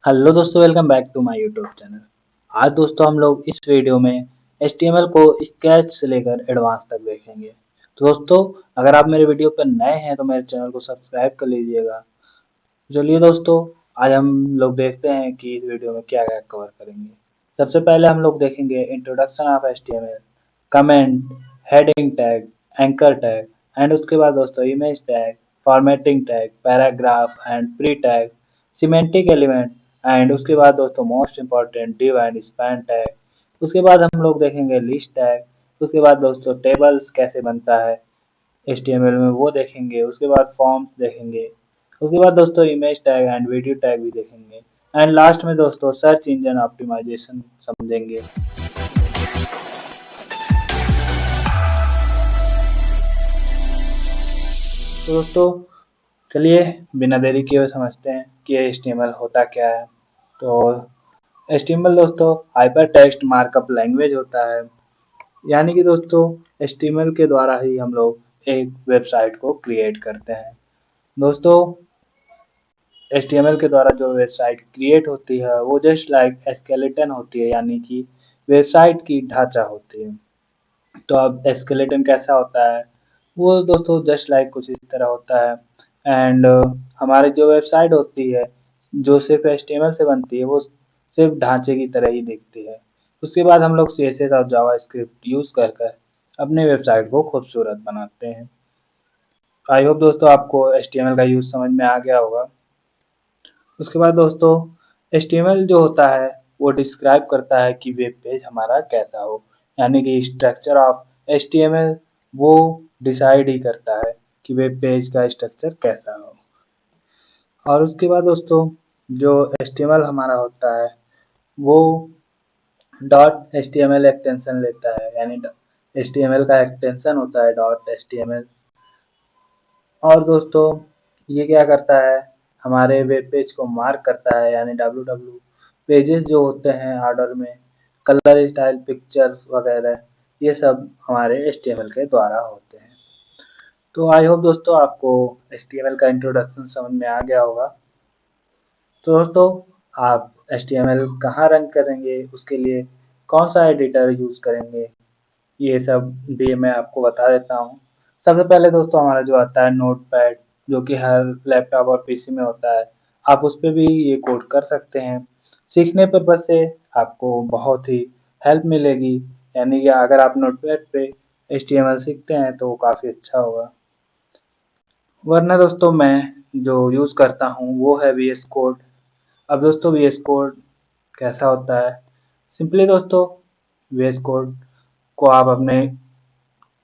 Hello दोस्तों, welcome back to my YouTube channel. आज दोस्तों हम लोग इस वीडियो में HTML को स्केच से लेकर एडवांस तक देखेंगे। तो दोस्तों, अगर आप मेरे वीडियो पर नए हैं तो मेरे चैनल को सब्सक्राइब कर लीजिएगा। चलिए दोस्तों, आज हम लोग देखते हैं कि इस वीडियो में क्या क्या कवर करेंगे। सबसे पहले हम लोग देखेंगे introduction of HTML, comment, heading tag, anchor tag and उसके बाद दोस्तों image tag, formatting tag, paragraph and pre tag, semantic element and उसके बाद दोस्तों most important div and span tag. उसके बाद हम लोग देखेंगे लिस्ट टैग। उसके बाद दोस्तों टेबल्स कैसे बनता है HTML में वो देखेंगे। उसके बाद फॉर्म्स देखेंगे। उसके बाद दोस्तों image tag and video tag भी देखेंगे एंड लास्ट में दोस्तों सर्च इंजन ऑप्टिमाइजेशन समझेंगे। तो दोस्तों चलिए बिना देरी किए समझते हैं कि HTML होता क्या है। तो HTML दोस्तों हाइपर टेक्स्ट मार्कअप लैंग्वेज होता है। यानी कि दोस्तों HTML के द्वारा ही हम लोग एक वेबसाइट को क्रिएट करते हैं। दोस्तों HTML के द्वारा जो वेबसाइट क्रिएट होती है वो जस्ट लाइक स्केलेटन होती है, यानी कि वेबसाइट की ढांचा होती है। तो अब स्केलेटन कैसा होता है, वो दोस्तों जस्ट लाइक कुछ इस तरह होता है। एंड हमारी जो वेबसाइट होती है जो सिर्फ HTML से बनती है वो सिर्फ ढांचे की तरह ही दिखती है। उसके बाद हम लोग CSS और जावास्क्रिप्ट यूज कर कर अपने वेबसाइट को खूबसूरत बनाते हैं। आई होप दोस्तों आपको HTML का यूज समझ में आ गया होगा। उसके बाद दोस्तों HTML जो होता है वो डिस्क्राइब करता है कि वेब पेज हमारा कैसा हो, यानी कि स्ट्रक्चर ऑफ HTML वो डिसाइड ही करता है कि वेब पेज का स्ट्रक्चर कैसा हो। और उसके बाद दोस्तों जो HTML हमारा होता है वो .html एक्सटेंशन लेता है, यानी HTML का एक्सटेंशन होता है .html। और दोस्तों ये क्या करता है, हमारे वेब पेज को मार्क करता है, यानी www पेजेस जो होते हैं ऑर्डर में, कलर स्टाइल पिक्चर्स वगैरह, ये सब हमारे HTML के द्वारा होते हैं। तो आई होप दोस्तों आपको HTML का इंट्रोडक्शन समझ में आ गया होगा। तो दोस्तों आप HTML कहाँ रन करेंगे, उसके लिए कौन सा एडिटर यूज करेंगे, ये सब भी मैं आपको बता देता हूँ। सबसे पहले दोस्तों हमारा जो आता है नोटपैड, जो कि हर लैपटॉप और पीसी में होता है। आप उस पे भी ये कोड कर सकते हैं। सीखने पर्पज से आपको बहुत ही हेल्प मिलेगी, यानी कि अगर आप नोटपैड पे HTML सीखते हैं तो वो काफ़ी अच्छा होगा। वरना दोस्तों मैं जो यूज़ करता हूँ वो है VS कोड। अब दोस्तों VS कोड कैसा होता है, सिंपली दोस्तों VS कोड को आप अपने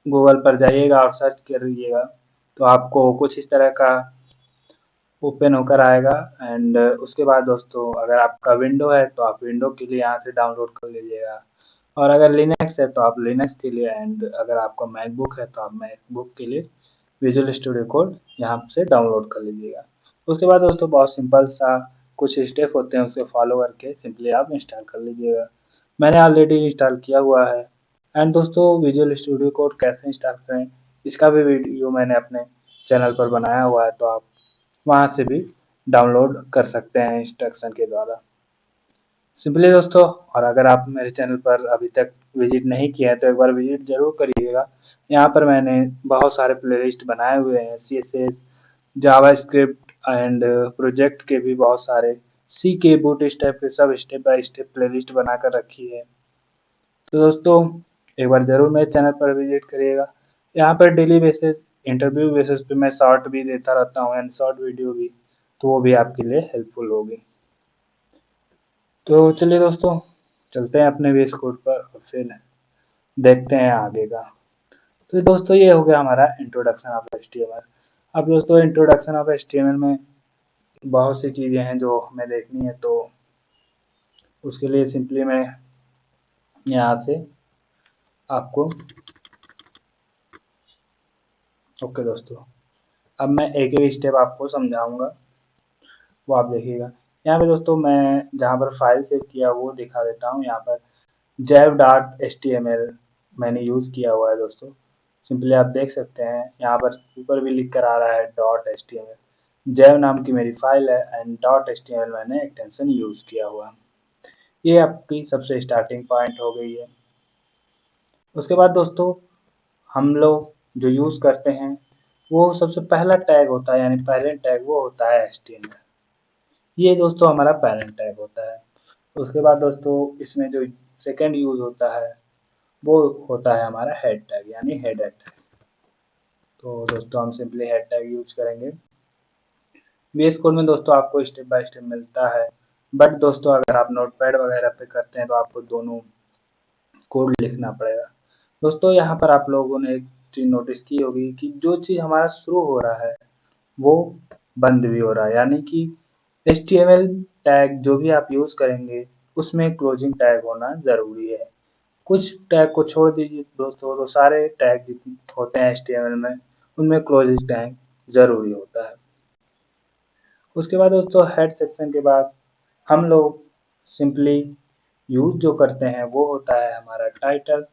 गूगल पर जाइएगा और सर्च करिएगा तो आपको कुछ इस तरह का ओपन होकर आएगा। एंड उसके बाद दोस्तों अगर आपका विंडो है तो आप विंडो के लिए यहाँ से डाउनलोड कर लीजिएगा, और अगर लिनक्स है तो आप लिनक्स के लिए, एंड अगर आपका मैकबुक है तो आप मैकबुक के लिए विजुअल स्टूडियो कोड यहाँ से डाउनलोड कर लीजिएगा। उसके बाद दोस्तों बहुत सिंपल सा कुछ स्टेप होते हैं, उसको फॉलो करके सिंपली आप इंस्टॉल कर लीजिएगा। मैंने ऑलरेडी इंस्टॉल किया हुआ है। एंड दोस्तों विजुअल स्टूडियो कोड कैसे इंस्टॉल करें इसका भी वीडियो मैंने अपने चैनल पर बनाया हुआ है, तो आप वहाँ से भी डाउनलोड कर सकते हैं इंस्ट्रक्शन के द्वारा सिंपली दोस्तों। और अगर आप मेरे चैनल पर अभी तक विजिट नहीं किया है तो एक बार विजिट जरूर करिएगा। यहाँ पर मैंने बहुत सारे प्लेलिस्ट बनाए हुए हैं, CSS, जावास्क्रिप्ट एंड प्रोजेक्ट के भी बहुत सारे, सी के बूट स्टेप के सब स्टेप बाय स्टेप प्लेलिस्ट बनाकर रखी है। तो दोस्तों एक बार ज़रूर मेरे चैनल पर विजिट करिएगा। यहाँ पर डेली बेसिस इंटरव्यू बेसिस पे मैं शॉर्ट भी देता रहता हूँ एंड शॉर्ट वीडियो भी, तो वो भी आपके लिए हेल्पफुल होगी। तो चलिए दोस्तों चलते हैं अपने बेस कोड पर और फिर देखते हैं आगे का। तो दोस्तों ये हो गया हमारा इंट्रोडक्शन ऑफ HTML। अब दोस्तों इंट्रोडक्शन ऑफ HTML में बहुत सी चीज़ें हैं जो हमें देखनी है, तो उसके लिए सिंपली मैं यहाँ से आपको, ओके दोस्तों, अब मैं एक एक स्टेप आपको समझाऊंगा, वो आप देखिएगा। यहाँ पे दोस्तों मैं जहाँ पर फाइल सेव किया वो दिखा देता हूँ। यहाँ पर jav.html मैंने यूज़ किया हुआ है दोस्तों। सिंपली आप देख सकते हैं यहाँ पर ऊपर भी लिख कर आ रहा है .html। जैव नाम की मेरी फाइल है एंड डॉट एचटीएमएल मैंने एक्सटेंशन यूज किया हुआ। ये आपकी सबसे स्टार्टिंग पॉइंट हो गई है। उसके बाद दोस्तों हम लोग जो यूज करते हैं वो सबसे पहला टैग होता है, यानी पेरेंट टैग, वो होता है एचटीएमएल। ये दोस्तों हमारा पेरेंट टैग होता है। उसके बाद दोस्तों इसमें जो सेकेंड यूज होता है वो होता है हमारा हेड टैग, यानी हेडर टैग। तो दोस्तों हम सिंपली हेड टैग यूज करेंगे। VS कोड में दोस्तों आपको स्टेप बाय स्टेप मिलता है, बट दोस्तों अगर आप नोटपैड वगैरह पे करते हैं तो आपको दोनों कोड लिखना पड़ेगा। दोस्तों यहाँ पर आप लोगों ने एक चीज नोटिस की होगी कि जो चीज हमारा शुरू हो रहा है वो बंद भी हो रहा है, यानी कि HTML टैग जो भी आप यूज करेंगे उसमें क्लोजिंग टैग होना जरूरी है। कुछ टैग को छोड़ दीजिए दोस्तों, तो सारे टैग जितने होते हैं HTML में उनमें क्लोजिंग टैग जरूरी होता है। उसके बाद दोस्तों हेड सेक्शन के बाद हम लोग सिंपली यूज जो करते हैं वो होता है हमारा टाइटल।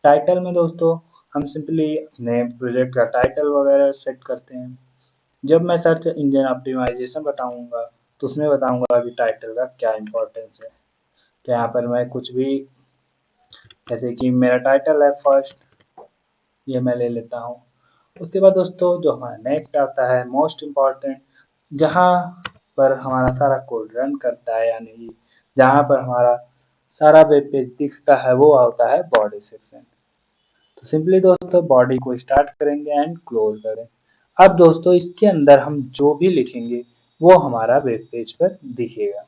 टाइटल में दोस्तों हम सिंपली अपने प्रोजेक्ट का टाइटल वगैरह सेट करते हैं। जब मैं सर्च इंजन ऑप्टिमाइजेशन बताऊंगा तो उसमें बताऊंगा कि टाइटल का क्या इंपॉर्टेंस है। तो यहाँ पर मैं कुछ भी, जैसे कि मेरा टाइटल है फर्स्ट, ये मैं ले लेता हूँ। उसके बाद दोस्तों जो हमारा नेक्स्ट आता है मोस्ट इम्पॉर्टेंट, जहाँ पर हमारा सारा कोड रन करता है, यानी कि जहाँ पर हमारा सारा वेब पेज दिखता है वो होता है बॉडी सेक्शन। तो सिंपली दोस्तों बॉडी को स्टार्ट करेंगे एंड क्लोज करें। अब दोस्तों इसके अंदर हम जो भी लिखेंगे वो हमारा वेब पेज पर दिखेगा।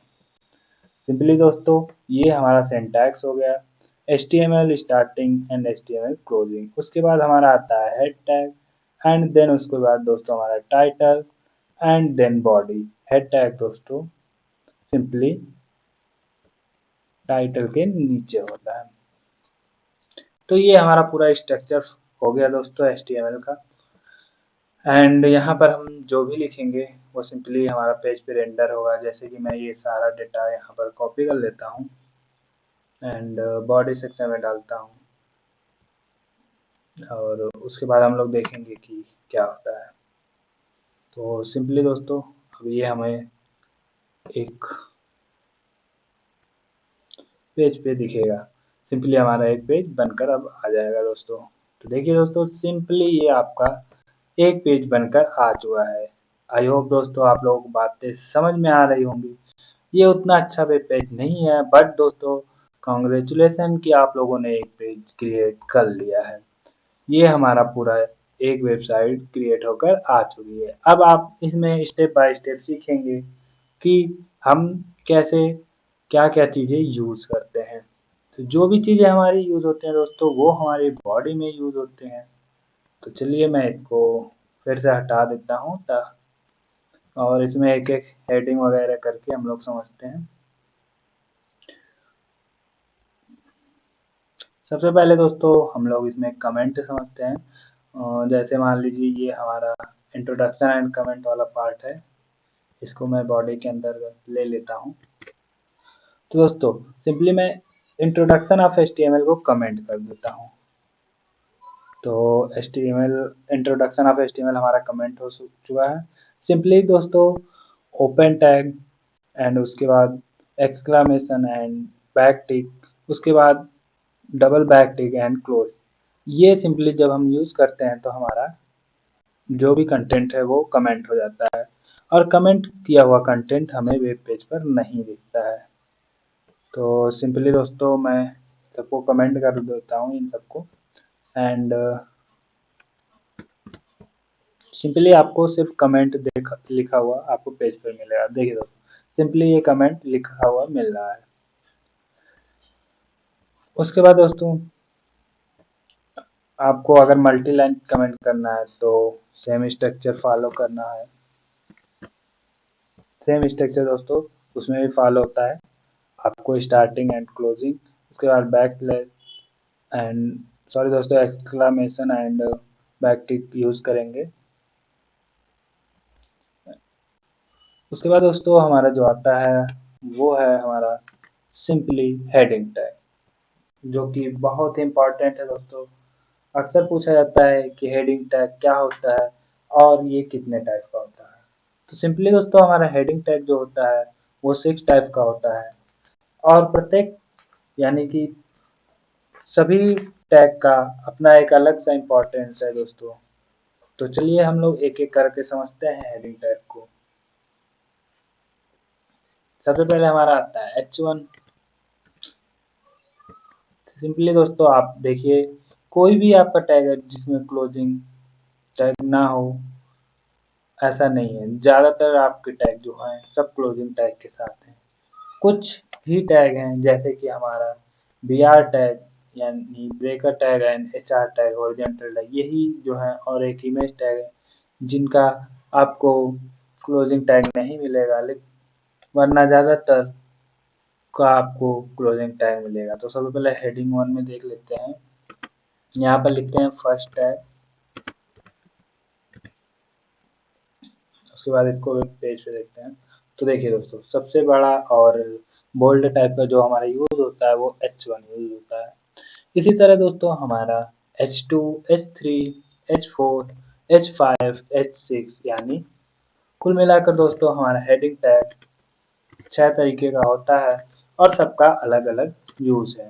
सिंपली दोस्तों ये हमारा सिंटैक्स हो गया, HTML starting and HTML closing. उसके बाद हमारा आता है हेड टैग एंड देन उसके बाद दोस्तों हमारा title and then body. Head tag दोस्तों सिंपली टाइटल के नीचे होता है। तो ये हमारा पूरा स्ट्रक्चर हो गया दोस्तों HTML का। एंड यहाँ पर हम जो भी लिखेंगे वो सिंपली हमारा पेज पे रेंडर होगा। जैसे कि मैं ये सारा डेटा यहाँ पर कॉपी कर लेता हूँ एंड बॉडी सेक्शन में डालता हूँ, और उसके बाद हम लोग देखेंगे कि क्या होता है। तो सिंपली दोस्तों अब ये हमें एक पेज पे दिखेगा। सिंपली हमारा एक पेज बनकर अब आ जाएगा दोस्तों। तो देखिए दोस्तों सिंपली ये आपका एक पेज बनकर आ चुका है। आई होप दोस्तों आप लोगों को बातें समझ में आ रही होंगी। ये उतना अच्छा वेब पेज नहीं है, बट दोस्तों कॉन्ग्रेचुलेसन कि आप लोगों ने एक पेज क्रिएट कर लिया है। ये हमारा पूरा एक वेबसाइट क्रिएट होकर आ चुकी है। अब आप इसमें स्टेप बाय स्टेप सीखेंगे कि हम कैसे क्या क्या चीज़ें यूज़ करते हैं। तो जो भी चीज़ें हमारी यूज़ होते हैं दोस्तों वो हमारी बॉडी में यूज़ होते हैं। तो चलिए मैं इसको फिर से हटा देता हूँ और इसमें एक एक हेडिंग वगैरह करके हम लोग समझते हैं। सबसे पहले दोस्तों हम लोग इसमें कमेंट समझते हैं। जैसे मान लीजिए ये हमारा इंट्रोडक्शन एंड कमेंट वाला पार्ट है, इसको मैं बॉडी के अंदर ले लेता हूँ। तो दोस्तों सिंपली मैं इंट्रोडक्शन ऑफ HTML को कमेंट कर देता हूँ। तो HTML इंट्रोडक्शन ऑफ HTML हमारा कमेंट हो चुका है। सिंपली दोस्तों ओपन टैग एंड उसके बाद एक्सक्लामेशन एंड बैक टिक, उसके बाद double back tick and close. ये सिंपली जब हम यूज करते हैं तो हमारा जो भी कंटेंट है वो कमेंट हो जाता है, और कमेंट किया हुआ कंटेंट हमें वेब पेज पर नहीं दिखता है। तो सिंपली दोस्तों मैं सबको कमेंट कर देता हूँ इन सबको एंड सिंपली आपको सिर्फ कमेंट लिखा हुआ आपको पेज पर मिलेगा। देखिए दोस्तों सिंपली ये कमेंट लिखा हुआ मिल रहा है। उसके बाद दोस्तों आपको अगर मल्टी लाइन कमेंट करना है तो सेम स्ट्रक्चर फॉलो करना है। सेम स्ट्रक्चर दोस्तों उसमें भी फॉलो होता है। आपको स्टार्टिंग एंड क्लोजिंग, उसके बाद बैक स्लैश एंड सॉरी दोस्तों exclamation and back tick use करेंगे। उसके बाद दोस्तों हमारा जो आता है वो है हमारा सिंपली हेडिंग टैग, जो कि बहुत ही इम्पोर्टेंट है दोस्तों। अक्सर पूछा जाता है कि हेडिंग टैग क्या होता है और ये कितने टाइप का होता है। तो सिंपली दोस्तों हमारा हेडिंग टैग जो होता है वो 6 टाइप का होता है और प्रत्येक यानी कि सभी टैग का अपना एक अलग सा इम्पोर्टेंस है दोस्तों। तो चलिए हम लोग एक एक करके समझते हैं हेडिंग टैग को। सबसे पहले हमारा आता है H1। सिंपली दोस्तों आप देखिए कोई भी आपका टैग है जिसमें क्लोजिंग टैग ना हो ऐसा नहीं है। ज़्यादातर आपके टैग जो हैं सब क्लोजिंग टैग के साथ हैं। कुछ ही टैग हैं जैसे कि हमारा br टैग यानी breaker tag and hr tag horizontal tag यही जो है और एक इमेज टैग है जिनका आपको क्लोजिंग टैग नहीं मिलेगा लेकिन वरना ज़्यादातर का आपको क्लोजिंग टैग मिलेगा। तो सबसे पहले हेडिंग 1 में देख लेते हैं। यहाँ पर लिखते हैं फर्स्ट टैग, उसके बाद इसको पेज पे देखते हैं। तो देखिए दोस्तों सबसे बड़ा और बोल्ड टाइप का जो हमारा यूज होता है वो H1 यूज होता है। इसी तरह दोस्तों हमारा H2, H3, H4, H5, H6 यानी कुल मिलाकर दोस्तों हमारा हेडिंग टैग 6 तरीके का होता है और सबका अलग अलग यूज है।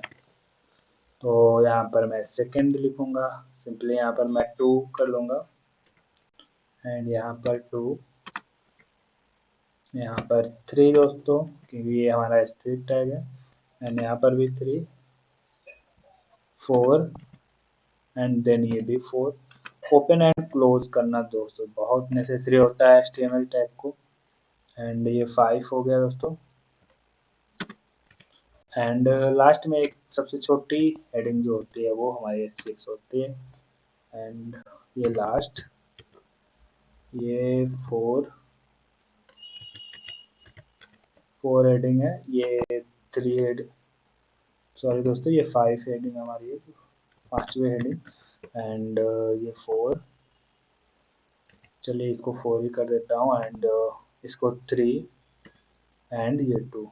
तो यहाँ पर मैं सेकंड लिखूंगा, सिंपली यहाँ पर मैं 2 कर लूंगा एंड यहाँ पर 2, यहाँ पर 3 दोस्तों क्योंकि ये हमारा स्ट्रिट टैग है एंड यहाँ पर भी 3, 4 एंड देन ये भी 4। ओपन एंड क्लोज करना दोस्तों बहुत नेसेसरी होता है HTML टैग को एंड ये 5 हो गया दोस्तों। एंड लास्ट में एक सबसे छोटी हेडिंग जो होती है वो हमारी H6 होती है एंड ये लास्ट ये 4 हेडिंग है, ये 3 हेड सॉरी दोस्तों ये 5 हेडिंग हमारी है, 5वीं हेडिंग एंड ये 4। चलिए इसको 4 ही कर देता हूँ एंड इसको 3 एंड ये 2।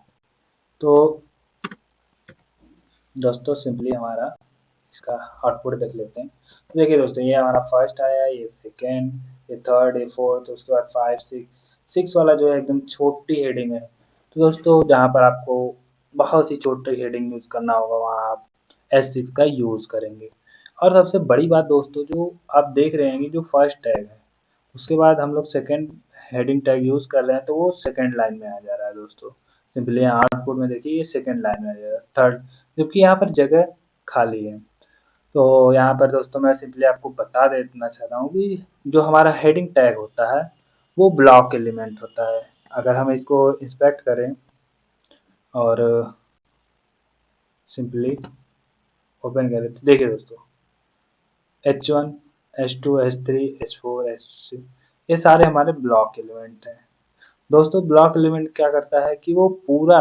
तो दोस्तों सिंपली हमारा इसका आउटपुट देख लेते हैं। तो देखिए दोस्तों ये हमारा फर्स्ट आया, ये सेकेंड, ये थर्ड, ये फोर्थ, उसके बाद 5, 6 वाला जो है एकदम छोटी हेडिंग है। तो दोस्तों जहाँ पर आपको बहुत ही छोटी हेडिंग यूज करना होगा वहाँ आप S6 का यूज करेंगे। और सबसे बड़ी बात दोस्तों जो आप देख रहे हैं कि जो फर्स्ट टैग है उसके बाद हम लोग सेकेंड हेडिंग टैग यूज कर रहे हैं तो वो सेकेंड लाइन में आ जा रहा है दोस्तों। सिंपली यहाँ आउटपुट में देखिए ये सेकेंड लाइन में आ जाएगा, थर्ड, जबकि यहाँ पर जगह खाली है। तो यहाँ पर दोस्तों मैं सिंपली आपको बता देना चाहता हूँ कि जो हमारा हेडिंग टैग होता है वो ब्लॉक एलिमेंट होता है। अगर हम इसको इंस्पेक्ट करें और सिंपली ओपन करें तो देखिए दोस्तों H1, H2, H3, H4, H6 ये सारे हमारे ब्लॉक एलिमेंट हैं। दोस्तों ब्लॉक एलिमेंट क्या करता है कि वो पूरा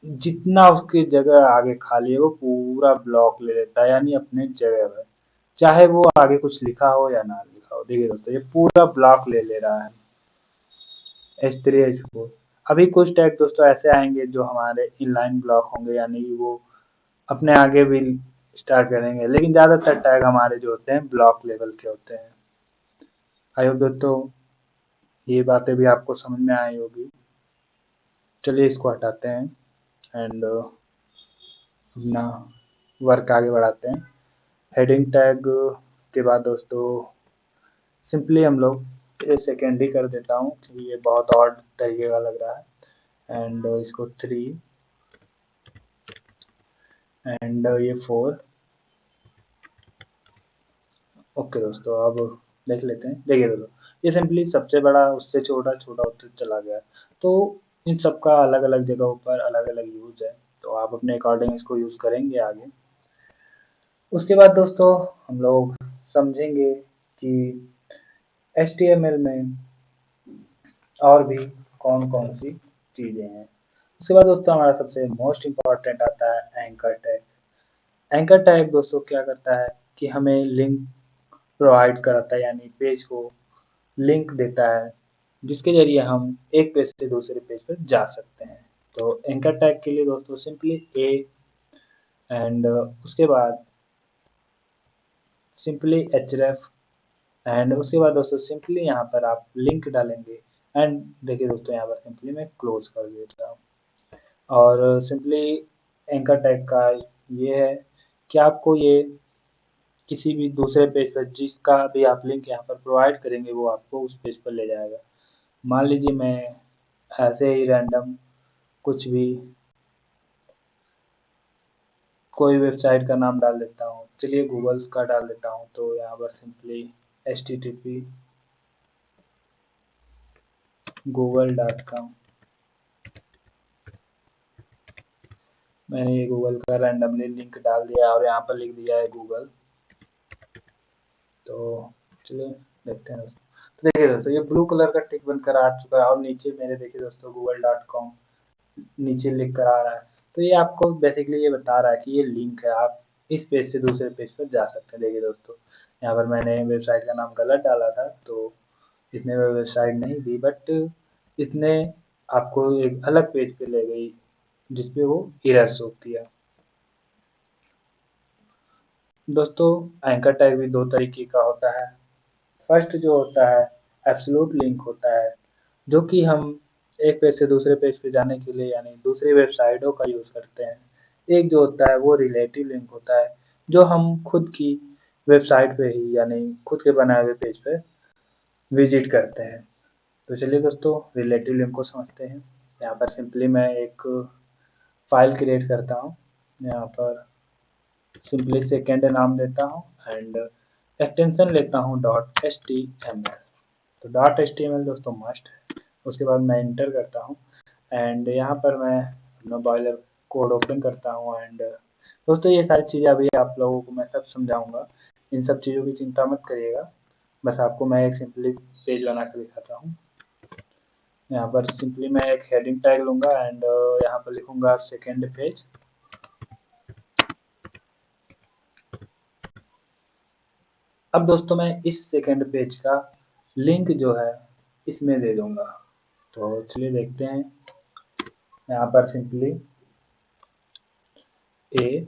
जितना उसकी जगह आगे खाली है वो पूरा ब्लॉक ले लेता है यानी अपने जगह पर, चाहे वो आगे कुछ लिखा हो या ना लिखा हो। देखिए दोस्तों ये पूरा ब्लॉक ले ले रहा है H3, H4। अभी कुछ टैग दोस्तों ऐसे आएंगे जो हमारे इनलाइन ब्लॉक होंगे यानी कि वो अपने आगे भी स्टार्ट करेंगे, लेकिन ज़्यादातर टैग हमारे जो होते हैं ब्लॉक लेवल के होते हैं। आई होप दोस्तों ये बातें भी आपको समझ में आई होगी। चलिए इसको हटाते हैं एंड अपना वर्क आगे बढ़ाते हैं। हेडिंग टैग के बाद दोस्तों सिंपली हम लोग ये सेकेंड ही कर देता हूँ क्योंकि ये बहुत ऑड तरीके का लग रहा है एंड इसको 3 एंड ये 4। ओके दोस्तों अब देख लेते हैं। देखिए दोस्तों ये सिंपली सबसे बड़ा उससे छोटा छोटा होते चला गया। तो इन सब का अलग अलग जगहों पर अलग अलग यूज है तो आप अपने अकॉर्डिंग इसको यूज करेंगे आगे। उसके बाद दोस्तों हम लोग समझेंगे कि HTML में और भी कौन कौन सी चीज़ें हैं। उसके बाद दोस्तों हमारा सबसे मोस्ट इम्पॉर्टेंट आता है एंकर टैग। एंकर टैग दोस्तों क्या करता है कि हमें लिंक प्रोवाइड कराता है यानी पेज को लिंक देता है जिसके जरिए हम एक पेज से दूसरे पेज पर जा सकते हैं। तो एंकर टैग के लिए दोस्तों सिंपली ए एंड उसके बाद सिंपली href एंड उसके बाद दोस्तों सिंपली यहाँ पर आप लिंक डालेंगे एंड देखिए दोस्तों यहाँ पर सिंपली मैं क्लोज कर देता हूँ। और सिंपली एंकर टैग का ये है कि आपको ये किसी भी दूसरे पेज पर जिसका भी आप लिंक यहाँ पर प्रोवाइड करेंगे वो आपको उस पेज पर ले जाएगा। मान लीजिए मैं ऐसे ही रैंडम कुछ भी कोई वेबसाइट का नाम डाल देता हूँ, चलिए गूगल का डाल देता हूँ, तो यहाँ पर सिंपली http google.com मैंने ये गूगल का रैंडमली लिंक डाल दिया और यहाँ पर लिख दिया है गूगल। तो चलिए देखते हैं दोस्तों। तो देखिए दोस्तों ये ब्लू कलर का टिक बनकर आ चुका है और नीचे मेरे देखिए दोस्तों google.com नीचे लिख कर आ रहा है। तो ये आपको बेसिकली ये बता रहा है कि ये लिंक है, आप इस पेज से दूसरे पेज पर जा सकते हैं। देखिए दोस्तों यहाँ पर मैंने वेबसाइट का नाम गलत डाला था, तो इसने वो वेबसाइट नहीं दी, बट इसने आपको एक अलग पेज पे ले गई जिसपे वो एरर शो किया। दोस्तों एंकर टैग भी दो तरीके का होता है। फर्स्ट जो होता है एब्सोल्यूट लिंक होता है, जो कि हम एक पेज से दूसरे पेज पे जाने के लिए यानी दूसरी वेबसाइटों का यूज़ करते हैं। एक जो होता है वो रिलेटिव लिंक होता है, जो हम खुद की वेबसाइट पे ही यानी खुद के बनाए हुए पेज पे विजिट करते हैं। तो चलिए दोस्तों रिलेटिव लिंक को समझते हैं। यहाँ पर सिंपली मैं एक फाइल क्रिएट करता हूँ। यहाँ पर सिंपली सेकेंड नाम देता हूँ एंड एक्सटेंशन लेता हूँ .html। तो .html दोस्तों मस्ट है। उसके बाद मैं इंटर करता हूँ एंड यहाँ पर मैं अपना बॉयलर कोड ओपन करता हूँ एंड दोस्तों ये सारी चीज़ें अभी आप लोगों को मैं सब समझाऊंगा, इन सब चीज़ों की चिंता मत करिएगा। बस आपको मैं एक सिंपली पेज बना कर दिखाता हूँ। यहाँ पर सिंपली मैं एक हेडिंग टैग लूँगा एंड यहाँ पर लिखूँगा सेकेंड पेज। अब दोस्तों मैं इस सेकेंड पेज का लिंक जो है इसमें दे दूँगा। तो चलिए देखते हैं। यहाँ पर सिंपली ए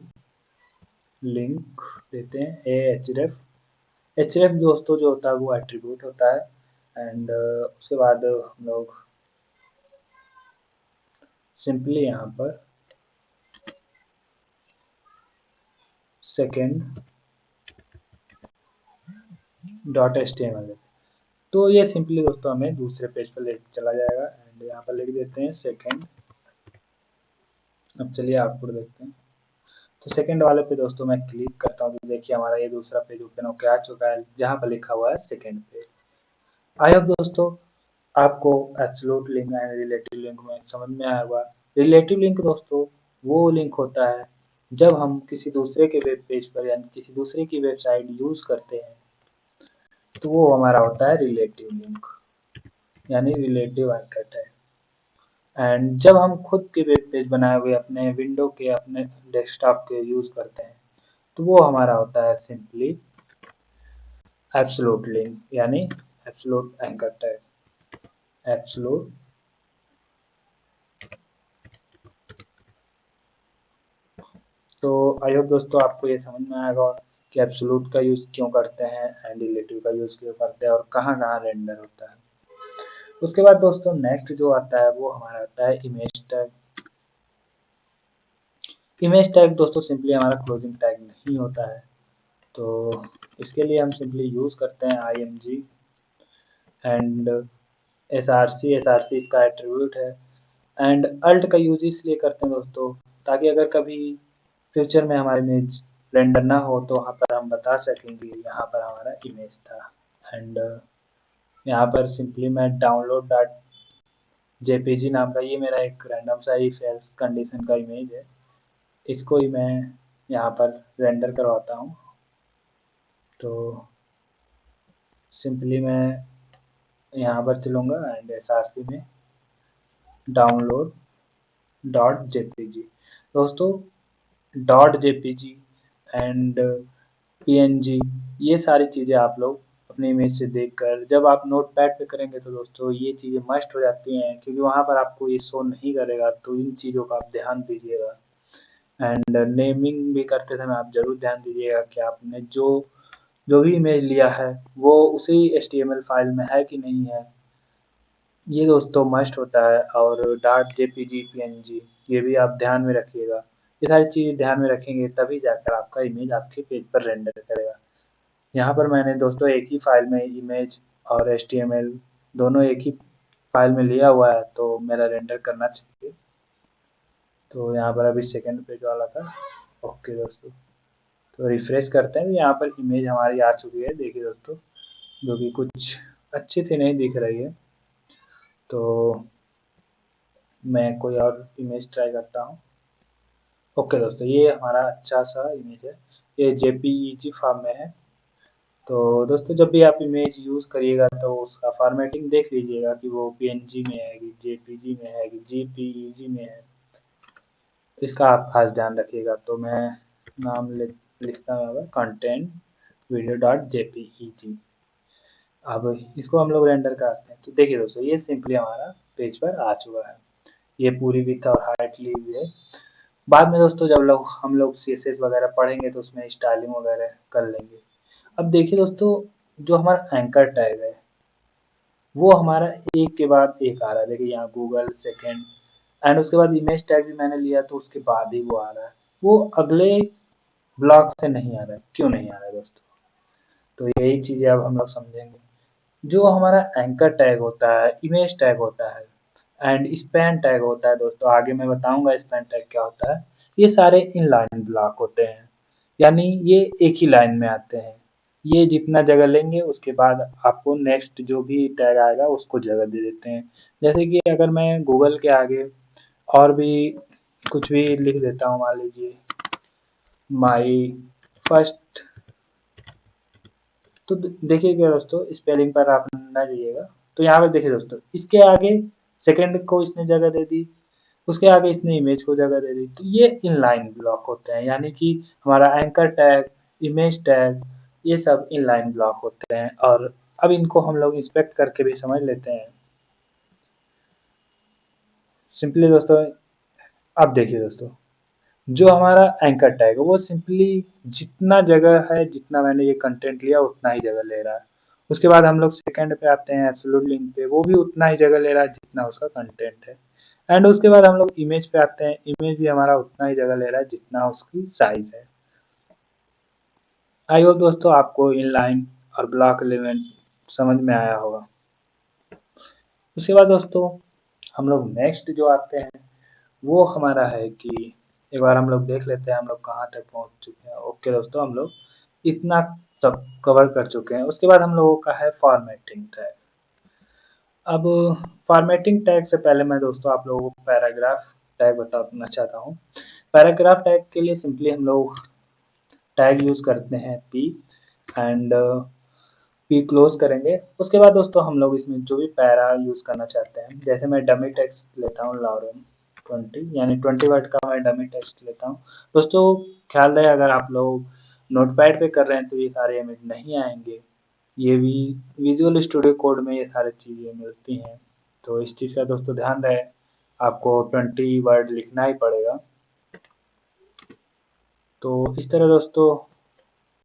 लिंक देते हैं, href दोस्तों जो होता है वो एट्रीब्यूट होता है एंड उसके बाद हम लोग सिंपली यहाँ पर सेकेंड .html। तो ये सिंपली दोस्तों हमें दूसरे पेज पर ले चला जाएगा एंड यहाँ पर लिख देते हैं सेकेंड। अब चलिए आउटपुट देखते हैं। तो सेकंड वाले पे दोस्तों मैं क्लिक करता हूँ तो देखिए हमारा ये दूसरा पेज ओपन होकर आ चुका है जहाँ पर लिखा हुआ है सेकंड पेज। आई होप दोस्तों आपको absolute link and relative link में समझ में आया होगा। रिलेटिव लिंक दोस्तों वो लिंक होता है जब हम किसी दूसरे के वेब पेज पर यानी किसी दूसरे की वेबसाइट यूज करते हैं, तो वो हमारा होता है रिलेटिव लिंक यानी रिलेटिव एंकर टैग। एंड जब हम खुद के वेब पेज बनाए हुए अपने विंडो के अपने डेस्कटॉप के यूज करते हैं, तो वो हमारा होता है सिंपली एब्सोल्यूट लिंक यानी एब्सोल्यूट एंकर टैग। एब्सोल्यूट तो आई होप दोस्तों आपको ये समझ में आएगा कि एब्सोल्यूट का यूज़ क्यों करते हैं एंड रिलेटिव का यूज़ क्यों करते हैं और कहाँ कहाँ रेंडर होता है। उसके बाद दोस्तों नेक्स्ट जो आता है वो हमारा आता है इमेज टैग। इमेज टैग दोस्तों सिंपली हमारा क्लोजिंग टैग नहीं होता है, तो इसके लिए हम सिंपली यूज़ करते हैं img एंड src इसका एट्रीब्यूट है एंड अल्ट का यूज इसलिए करते हैं दोस्तों ताकि अगर कभी फ्यूचर में हमारी इमेज रेंडर ना हो तो वहाँ पर हम बता सकेंगे यहाँ पर हमारा इमेज था। एंड यहाँ पर सिंपली मैं डाउनलोड डॉट जेपीजी नाम का ये मेरा एक रैंडम सा ही फेल्स कंडीशन का इमेज है, इसको ही मैं यहाँ पर रेंडर करवाता हूँ। तो सिंपली मैं यहाँ पर चलूँगा एंड एसआरसी में डाउनलोड डॉट जेपीजी दोस्तों डॉट जेपीजी एंड पीएनजी ये सारी चीज़ें आप लोग अपने इमेज से देखकर जब आप नोटपैड पे करेंगे तो दोस्तों ये चीज़ें मस्ट हो जाती हैं क्योंकि वहाँ पर आपको ये शो नहीं करेगा, तो इन चीज़ों का आप ध्यान दीजिएगा। एंड नेमिंग भी करते समय आप ज़रूर ध्यान दीजिएगा कि आपने जो जो भी इमेज लिया है वो उसी HTML फाइल में है कि नहीं है, ये दोस्तों मस्ट होता है। और डॉट JPG PNG ये भी आप ध्यान में रखिएगा। ये सारी चीज़ें ध्यान में रखेंगे तभी जाकर आपका इमेज आपके पेज पर रेंडर करेगा। यहाँ पर मैंने दोस्तों एक ही फाइल में इमेज और HTML दोनों एक ही फाइल में लिया हुआ है, तो मेरा रेंडर करना चाहिए। तो यहाँ पर अभी सेकंड पेज वाला था। ओके दोस्तों, तो रिफ्रेश करते हैं। यहाँ पर इमेज हमारी आ चुकी है, देखिए दोस्तों, जो कि कुछ अच्छी सी नहीं दिख रही है। तो मैं कोई और इमेज ट्राई करता हूँ। ओके दोस्तों, ये हमारा अच्छा सा इमेज है, ये JPEG फॉर्म में है। तो दोस्तों, जब भी आप इमेज यूज़ करिएगा तो उसका फॉर्मेटिंग देख लीजिएगा कि वो PNG में है कि JPG में है कि JPEG में है, इसका आप खास ध्यान रखिएगा। तो मैं नाम लिखता हूँ कंटेंट वीडियो डॉट JPEG। अब इसको हम लोग रेंडर करते हैं। तो देखिए दोस्तों, ये सिंपली हमारा पेज पर आ चुका है। ये पूरी विड्थ और हाइट ली हुई है। बाद में दोस्तों जब हम लोग CSS वगैरह पढ़ेंगे तो उसमें स्टाइलिंग वगैरह कर लेंगे। अब देखिए दोस्तों, जो हमारा एंकर टैग है वो हमारा एक के बाद एक आ रहा है। देखिए यहाँ गूगल सेकेंड एंड उसके बाद इमेज टैग भी मैंने लिया तो उसके बाद ही वो आ रहा है। वो अगले ब्लॉक से नहीं आ रहा है। क्यों नहीं आ रहा है दोस्तों? तो यही चीज़ें अब हम लोग समझेंगे। जो हमारा एंकर टैग होता है, इमेज टैग होता है एंड स्पैन टैग होता है दोस्तों, आगे मैं बताऊंगा स्पैन टैग क्या होता है। ये सारे इनलाइन ब्लॉक होते हैं, यानी ये एक ही लाइन में आते हैं। ये जितना जगह लेंगे उसके बाद आपको नेक्स्ट जो भी टैग आएगा उसको जगह दे देते हैं। जैसे कि अगर मैं गूगल के आगे और भी कुछ भी लिख देता हूँ, मान लीजिए माई फर्स्ट, तो देखिए क्या दोस्तों, स्पेलिंग पर आप ना जाइएगा। तो यहाँ पे देखिए दोस्तों, इसके आगे सेकंड को इसने जगह दे दी, उसके आगे इसने इमेज को जगह दे दी। तो ये इनलाइन ब्लॉक होते हैं, यानी कि हमारा एंकर टैग, इमेज टैग, ये सब इनलाइन ब्लॉक होते हैं। और अब इनको हम लोग इंस्पेक्ट करके भी समझ लेते हैं। सिंपली दोस्तों, अब देखिए दोस्तों, जो हमारा एंकर टैग है वो सिंपली जितना जगह है, जितना मैंने ये कंटेंट लिया उतना ही जगह ले रहा है। उसके बाद हम लोग सेकंड पे आते हैं एब्सोल्यूट लिंक पे, वो भी उतना ही जगह ले रहा है जितना उसका कंटेंट है। एंड उसके बाद हम लोग इमेज पे आते हैं, इमेज भी हमारा उतना ही जगह ले रहा है जितना उसकी साइज है। आई होप दोस्तों आपको इनलाइन और ब्लॉक एलिमेंट समझ में आया होगा। उसके बाद दोस्तों हम लोग नेक्स्ट जो आते हैं वो हमारा है कि एक बार हम लोग देख लेते हैं हम लोग कहाँ तक पहुँच चुके हैं। ओके दोस्तों, हम लोग इतना सब कवर कर चुके हैं। उसके बाद हम लोगों का है फॉर्मेटिंग टैग। अब फॉर्मेटिंग टैग से पहले मैं दोस्तों आप लोगों को पैराग्राफ टैग बताना चाहता हूँ। पैराग्राफ टैग के लिए सिंपली हम लोग टैग यूज़ करते हैं P एंड P क्लोज करेंगे। उसके बाद दोस्तों हम लोग इसमें जो भी पैरा यूज़ करना चाहते हैं, जैसे मैं डमी टेक्स्ट लेता हूँ लॉरेन 20, यानी 20 वर्ड का मैं डमी टेक्स्ट लेता हूँ। दोस्तों ख्याल रहे, अगर आप लोग नोटपैड पे कर रहे हैं तो ये सारे इमेज नहीं आएंगे। ये भी विजुअल स्टूडियो कोड में ये सारी चीज़ें मिलती हैं। तो इस चीज़ का दोस्तों ध्यान रहे, आपको 20 वर्ड लिखना ही पड़ेगा। तो इस तरह दोस्तों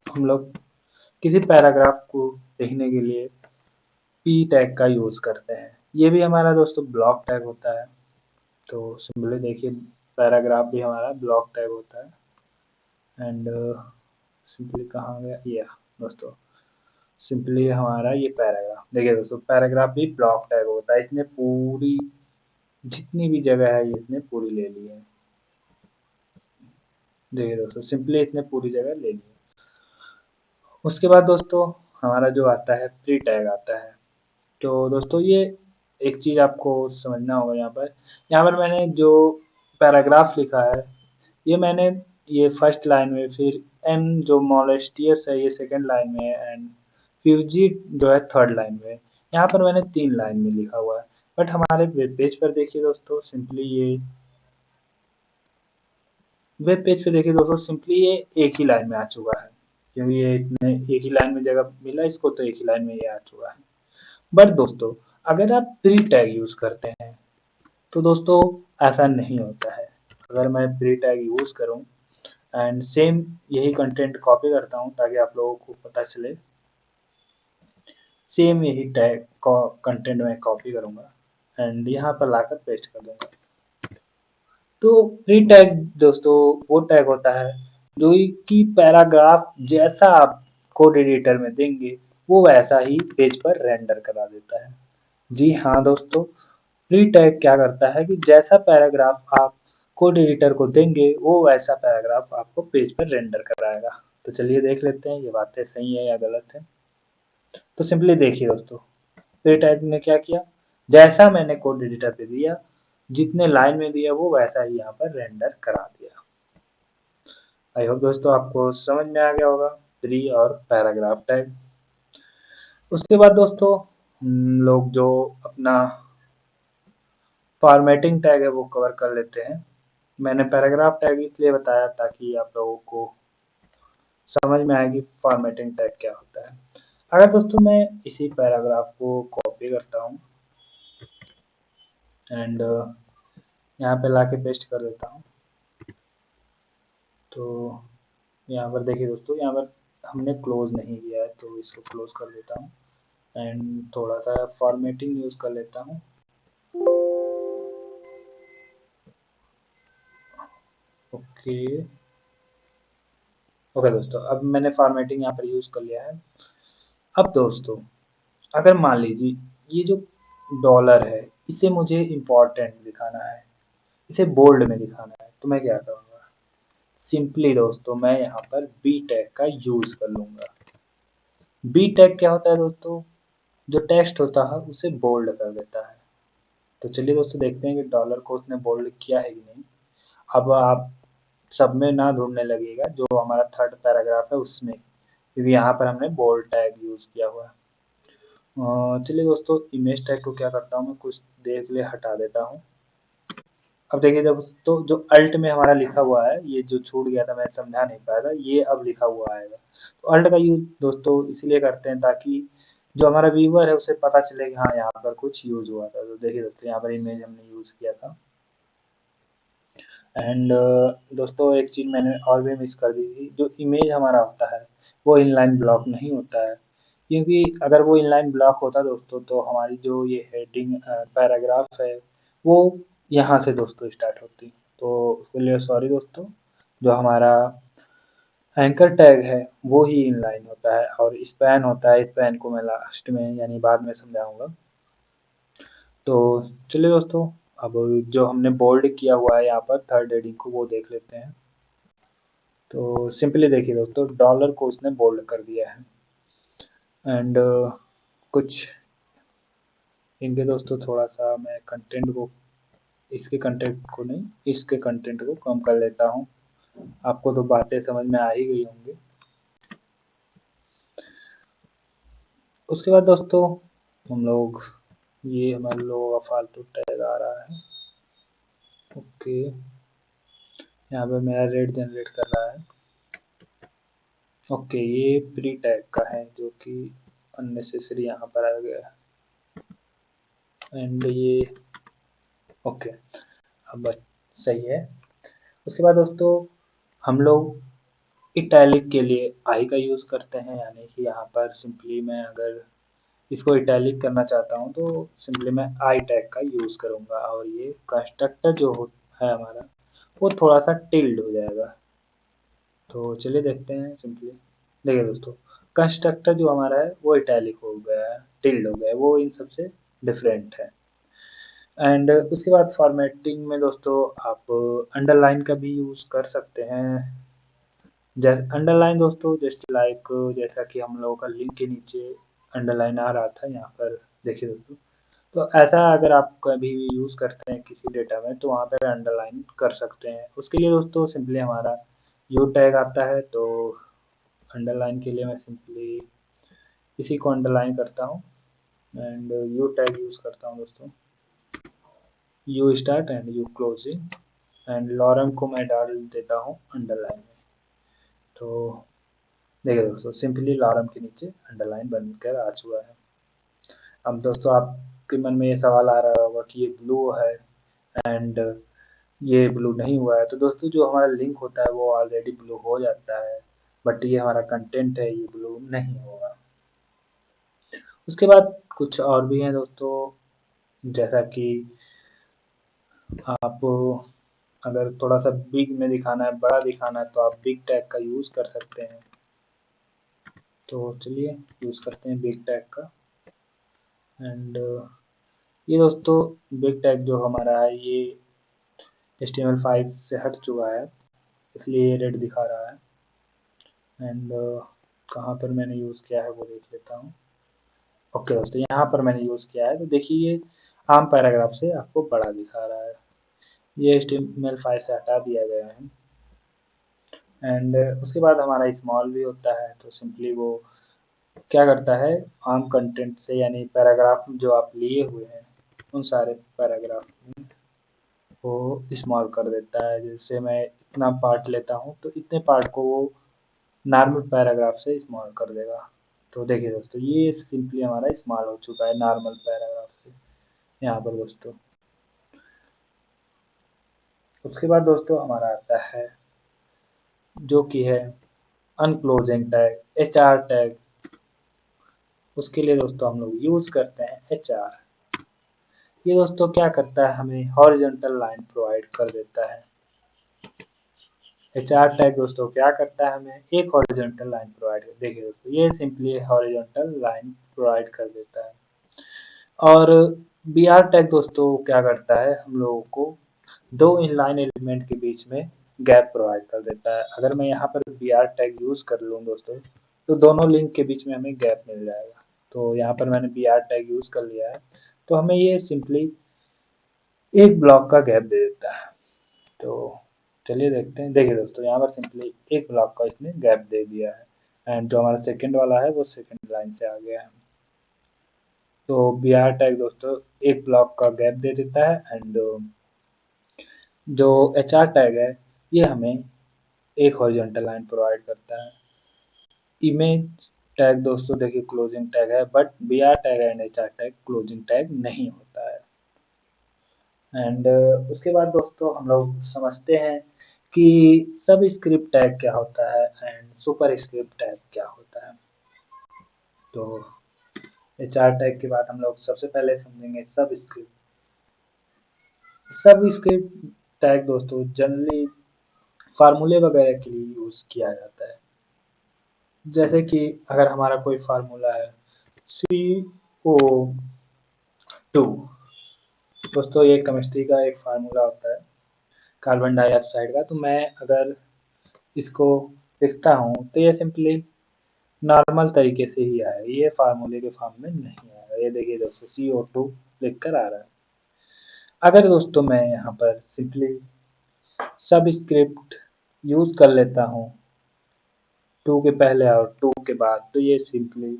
हम लोग किसी पैराग्राफ को लिखने के लिए P टैग का यूज़ करते हैं। ये भी हमारा दोस्तों ब्लॉक टैग होता है। तो सिंपली देखिए, पैराग्राफ भी हमारा ब्लॉक टैग होता है। एंड सिंपली कहाँ गया ये दोस्तों, सिंपली हमारा ये पैराग्राफ, देखिए दोस्तों पैराग्राफ भी ब्लॉक टैग होता है। इसने पूरी जितनी भी जगह है ये इसने पूरी ले ली है। देखिए दोस्तों, सिंपली इसने पूरी जगह ले ली है। उसके बाद दोस्तों हमारा जो आता है प्री टैग आता है। तो दोस्तों ये एक चीज़ आपको समझना होगा। यहाँ पर मैंने जो पैराग्राफ लिखा है, ये मैंने ये फर्स्ट लाइन में, फिर एम जो मोलेस्टियस है ये सेकंड लाइन में है एंड फ्यूजी जो है थर्ड लाइन में। यहाँ पर मैंने 3 लाइन में लिखा हुआ है। बट हमारे वेब पेज पर देखिए दोस्तों, सिंपली ये वेब पेज पे देखिए दोस्तों, सिंपली ये एक ही लाइन में आ चुका है, क्योंकि ये इतने एक ही लाइन में जगह मिला इसको, तो एक ही लाइन में ये आ चुका है। बट दोस्तों अगर आप प्री टैग यूज़ करते हैं तो दोस्तों ऐसा नहीं होता है। अगर मैं प्री टैग यूज़ करूँ एंड सेम यही कंटेंट कॉपी करता हूँ ताकि आप लोगों को पता चले। सेम यही टैग कंटेंट मैं कॉपी करूँगा एंड यहाँ पर लाकर पेस्ट कर दूंगा। तो प्री टैग दोस्तों वो टैग होता है जो कि पैराग्राफ जैसा आप कोड एडिटर में देंगे वो वैसा ही पेज पर रेंडर करा देता है। जी हाँ दोस्तों, प्री टैग क्या करता है कि जैसा पैराग्राफ आप कोड एडिटर को देंगे वो वैसा पैराग्राफ आपको पेज पर रेंडर कराएगा। तो चलिए देख लेते हैं ये बातें सही है या गलत है। तो सिंपली देखिए दोस्तों, प्री टैग ने क्या किया, जैसा मैंने कोड एडिटर पे दिया, जितने लाइन में दिया वो वैसा ही यहाँ पर रेंडर करा दिया। आई होप दोस्तों आपको समझ में आ गया होगा प्री और पैराग्राफ टैग। उसके बाद दोस्तों हम लोग जो अपना फॉर्मेटिंग टैग है वो कवर कर लेते हैं। मैंने पैराग्राफ टैग इसलिए बताया ताकि आप लोगों को समझ में आए कि फॉर्मेटिंग टैग क्या होता है। अगर दोस्तों मैं इसी पैराग्राफ को कॉपी करता हूँ एंड यहाँ पे लाके पेस्ट कर देता हूँ, तो यहाँ पर देखिए दोस्तों, यहाँ पर हमने क्लोज नहीं किया है तो इसको क्लोज कर देता हूँ एंड थोड़ा सा फॉर्मेटिंग यूज कर लेता हूँ। ओके ओके दोस्तों, अब मैंने फॉर्मेटिंग यहाँ पर यूज कर लिया है। अब दोस्तों अगर मान लीजिए ये जो डॉलर है इसे मुझे इम्पोर्टेंट दिखाना है, इसे बोल्ड में दिखाना है, तो मैं क्या करूँगा, सिंपली दोस्तों मैं यहाँ पर बी टैग का यूज कर लूँगा। बी टैग क्या होता है दोस्तों, जो टेक्स्ट होता है उसे बोल्ड कर देता है। तो चलिए दोस्तों देखते हैं कि डॉलर को उसने बोल्ड किया है कि नहीं। अब आप सब में ना ढूंढने लगेगा जो हमारा थर्ड पैराग्राफ है उसमें, क्योंकि यहाँ पर हमने बोल्ड टैग यूज किया हुआ है। चलिए दोस्तों इमेज टैग को क्या करता हूँ मैं कुछ देर के लिए हटा देता हूँ। अब देखिए जब तो जो अल्ट में हमारा लिखा हुआ है, ये जो छूट गया था मैं समझा नहीं पाया था, ये अब लिखा हुआ आएगा। तो अल्ट का यूज दोस्तों इसलिए करते हैं ताकि जो हमारा व्यूअर है उसे पता चले कि हाँ यहाँ पर कुछ यूज हुआ था। तो देखिए दोस्तों यहाँ पर इमेज हमने यूज किया था। एंड दोस्तों एक चीज़ मैंने और भी मिस कर दी थी, जो इमेज हमारा होता है वो इनलाइन ब्लॉक नहीं होता है, क्योंकि अगर वो इनलाइन ब्लॉक होता दोस्तों तो हमारी जो ये हेडिंग पैराग्राफ है वो यहाँ से दोस्तों स्टार्ट होती। तो उसके लिए सॉरी दोस्तों, जो हमारा एंकर टैग है वो ही इनलाइन होता है और स्पैन होता है, स्पैन को मैं लास्ट में यानी बाद में समझाऊंगा। तो चलिए दोस्तों अब जो हमने बोल्ड किया हुआ है यहाँ पर थर्ड हेडिंग को वो देख लेते हैं। तो सिंपली देखिए दोस्तों डॉलर को उसने बोल्ड कर दिया है एंड कुछ इनके दोस्तों थोड़ा सा मैं कंटेंट को, इसके कंटेंट को नहीं इसके कंटेंट को कम कर लेता हूँ। आपको तो बातें समझ में आ ही गई होंगी। उसके बाद दोस्तों हम लोग, ये हमारे लोगों का फालतू टैग आ रहा है। ओके यहाँ पे मेरा रेट जनरेट कर रहा है। ओके ये प्री टैग का है जो कि अननेसेसरी यहाँ पर आ गया एंड ये ओके अब सही है। उसके बाद दोस्तों हम लोग इटैलिक के लिए आई का यूज़ करते हैं, यानी कि यहाँ पर सिंपली मैं अगर इसको इटैलिक करना चाहता हूँ तो सिंपली मैं आई टैग का यूज़ करूँगा और ये कंस्ट्रक्टर जो है हमारा वो थोड़ा सा टिल्ड हो जाएगा। तो चलिए देखते हैं सिंपली। देखिए दोस्तों कंस्ट्रक्टर जो हमारा है वो इटैलिक हो गया है, टिल्ड हो गया है, वो इन सबसे डिफरेंट है। एंड उसके बाद फॉर्मेटिंग में दोस्तों आप अंडरलाइन का भी यूज़ कर सकते हैं। जैसे अंडरलाइन दोस्तों जस्ट लाइक जैसा कि हम लोगों का लिंक के नीचे अंडरलाइन आ रहा था यहाँ पर, देखिए दोस्तों तो ऐसा अगर आप कभी भी यूज़ करते हैं किसी डेटा में तो वहाँ पर अंडरलाइन कर सकते हैं। उसके लिए दोस्तों सिंपली हमारा यू टैग आता है, तो अंडरलाइन के लिए मैं सिंपली इसी को अंडरलाइन करता हूँ एंड यू टैग यूज़ करता हूँ दोस्तों, you start and you closing and lorem को मैं डाल देता हूँ अंडरलाइन में। तो देखिए दोस्तों सिंपली लॉरम के नीचे अंडरलाइन बनकर आ चुका है। अब दोस्तों आपके मन में ये सवाल आ रहा होगा कि ये ब्लू है एंड ये ब्लू नहीं हुआ है, तो दोस्तों जो हमारा लिंक होता है वो ऑलरेडी ब्लू हो जाता है, बट ये हमारा कंटेंट है ये ब्लू नहीं होगा। उसके बाद कुछ और भी हैं दोस्तों, जैसा कि आप अगर थोड़ा सा बिग में दिखाना है, बड़ा दिखाना है, तो आप बिग टैग का यूज़ कर सकते हैं। तो चलिए यूज़ करते हैं बिग टैग का। एंड ये दोस्तों बिग टैग जो हमारा है ये HTML5 से हट चुका है, इसलिए ये रेड दिखा रहा है। एंड कहाँ पर मैंने यूज़ किया है वो देख लेता हूँ। ओके दोस्तों, यहाँ पर मैंने यूज़ किया है, तो देखिए ये आम पैराग्राफ से आपको बड़ा दिखा रहा है। ये HTML5 से हटा दिया गया है। एंड उसके बाद हमारा स्मॉल भी होता है, तो सिंपली वो क्या करता है, आम कंटेंट से यानी पैराग्राफ जो आप लिए हुए हैं उन सारे पैराग्राफ में वो स्मॉल कर देता है। जैसे मैं इतना पार्ट लेता हूँ तो इतने पार्ट को वो नॉर्मल पैराग्राफ से स्मॉल कर देगा। तो देखिए दोस्तों ये सिंपली हमारा स्मॉल हो चुका है नॉर्मल पैराग्राफ से यहाँ पर दोस्तों। उसके बाद दोस्तों हमारा आता है जो कि है अनक्लोजिंग टैग, HR टैग। उसके लिए दोस्तों हम लोग यूज़ करते हैं HR। ये दोस्तों क्या करता है, हमें हॉरिजॉन्टल लाइन प्रोवाइड कर देता है। HR टैग दोस्तों क्या करता है, हमें एक हॉरिजॉन्टल लाइन प्रोवाइड कर, देखिए दोस्तों ये सिंपली हॉरिजॉन्टल लाइन प्रोवाइड कर देता है। और BR टैग दोस्तों क्या करता है, हम लोगों को दो इनलाइन एलिमेंट के बीच में गैप प्रोवाइड कर देता है। अगर मैं यहाँ पर BR टैग यूज़ कर लूँ दोस्तों, तो दोनों लिंक के बीच में हमें गैप मिल जाएगा। तो यहाँ पर मैंने BR टैग यूज़ कर लिया है, तो हमें ये सिंपली एक ब्लॉक का गैप दे देता है। तो चलिए देखते हैं, देखिए दोस्तों यहाँ पर सिंपली एक ब्लॉक का इसने गैप दे दिया है। एंड जो हमारा सेकंड वाला है वो सेकंड लाइन से आ गया है। तो BR टैग दोस्तों एक ब्लॉक का गैप दे देता है। एंड जो HR टैग है ये हमें एक हॉरिजॉन्टल लाइन प्रोवाइड करता है। इमेज टैग दोस्तों देखिए क्लोजिंग टैग है, but BR tag and HR tag closing tag नहीं होता है। एंड उसके बाद दोस्तों हम लोग समझते हैं कि सब स्क्रिप्ट टैग क्या होता है एंड सुपर स्क्रिप्ट टैग क्या होता है। तो HR टैग के बाद हम लोग सबसे पहले समझेंगे सब स्क्रिप्ट। सब स्क्रिप्ट टैग दोस्तों जनरली फार्मूले वगैरह के लिए यूज़ किया जाता है। जैसे कि अगर हमारा कोई फार्मूला है CO2, दोस्तों ये केमिस्ट्री का एक फार्मूला होता है कार्बन डाइऑक्साइड का। तो मैं अगर इसको लिखता हूँ तो ये सिंपली नॉर्मल तरीके से ही आया, ये फार्मूले के फॉर्म में नहीं आया। ये देखिए दोस्तों CO2 लिख कर आ रहा है। अगर दोस्तों मैं यहाँ पर सिंपली सब स्क्रिप्ट यूज़ कर लेता हूँ 2 के पहले और 2 के बाद, तो ये सिंपली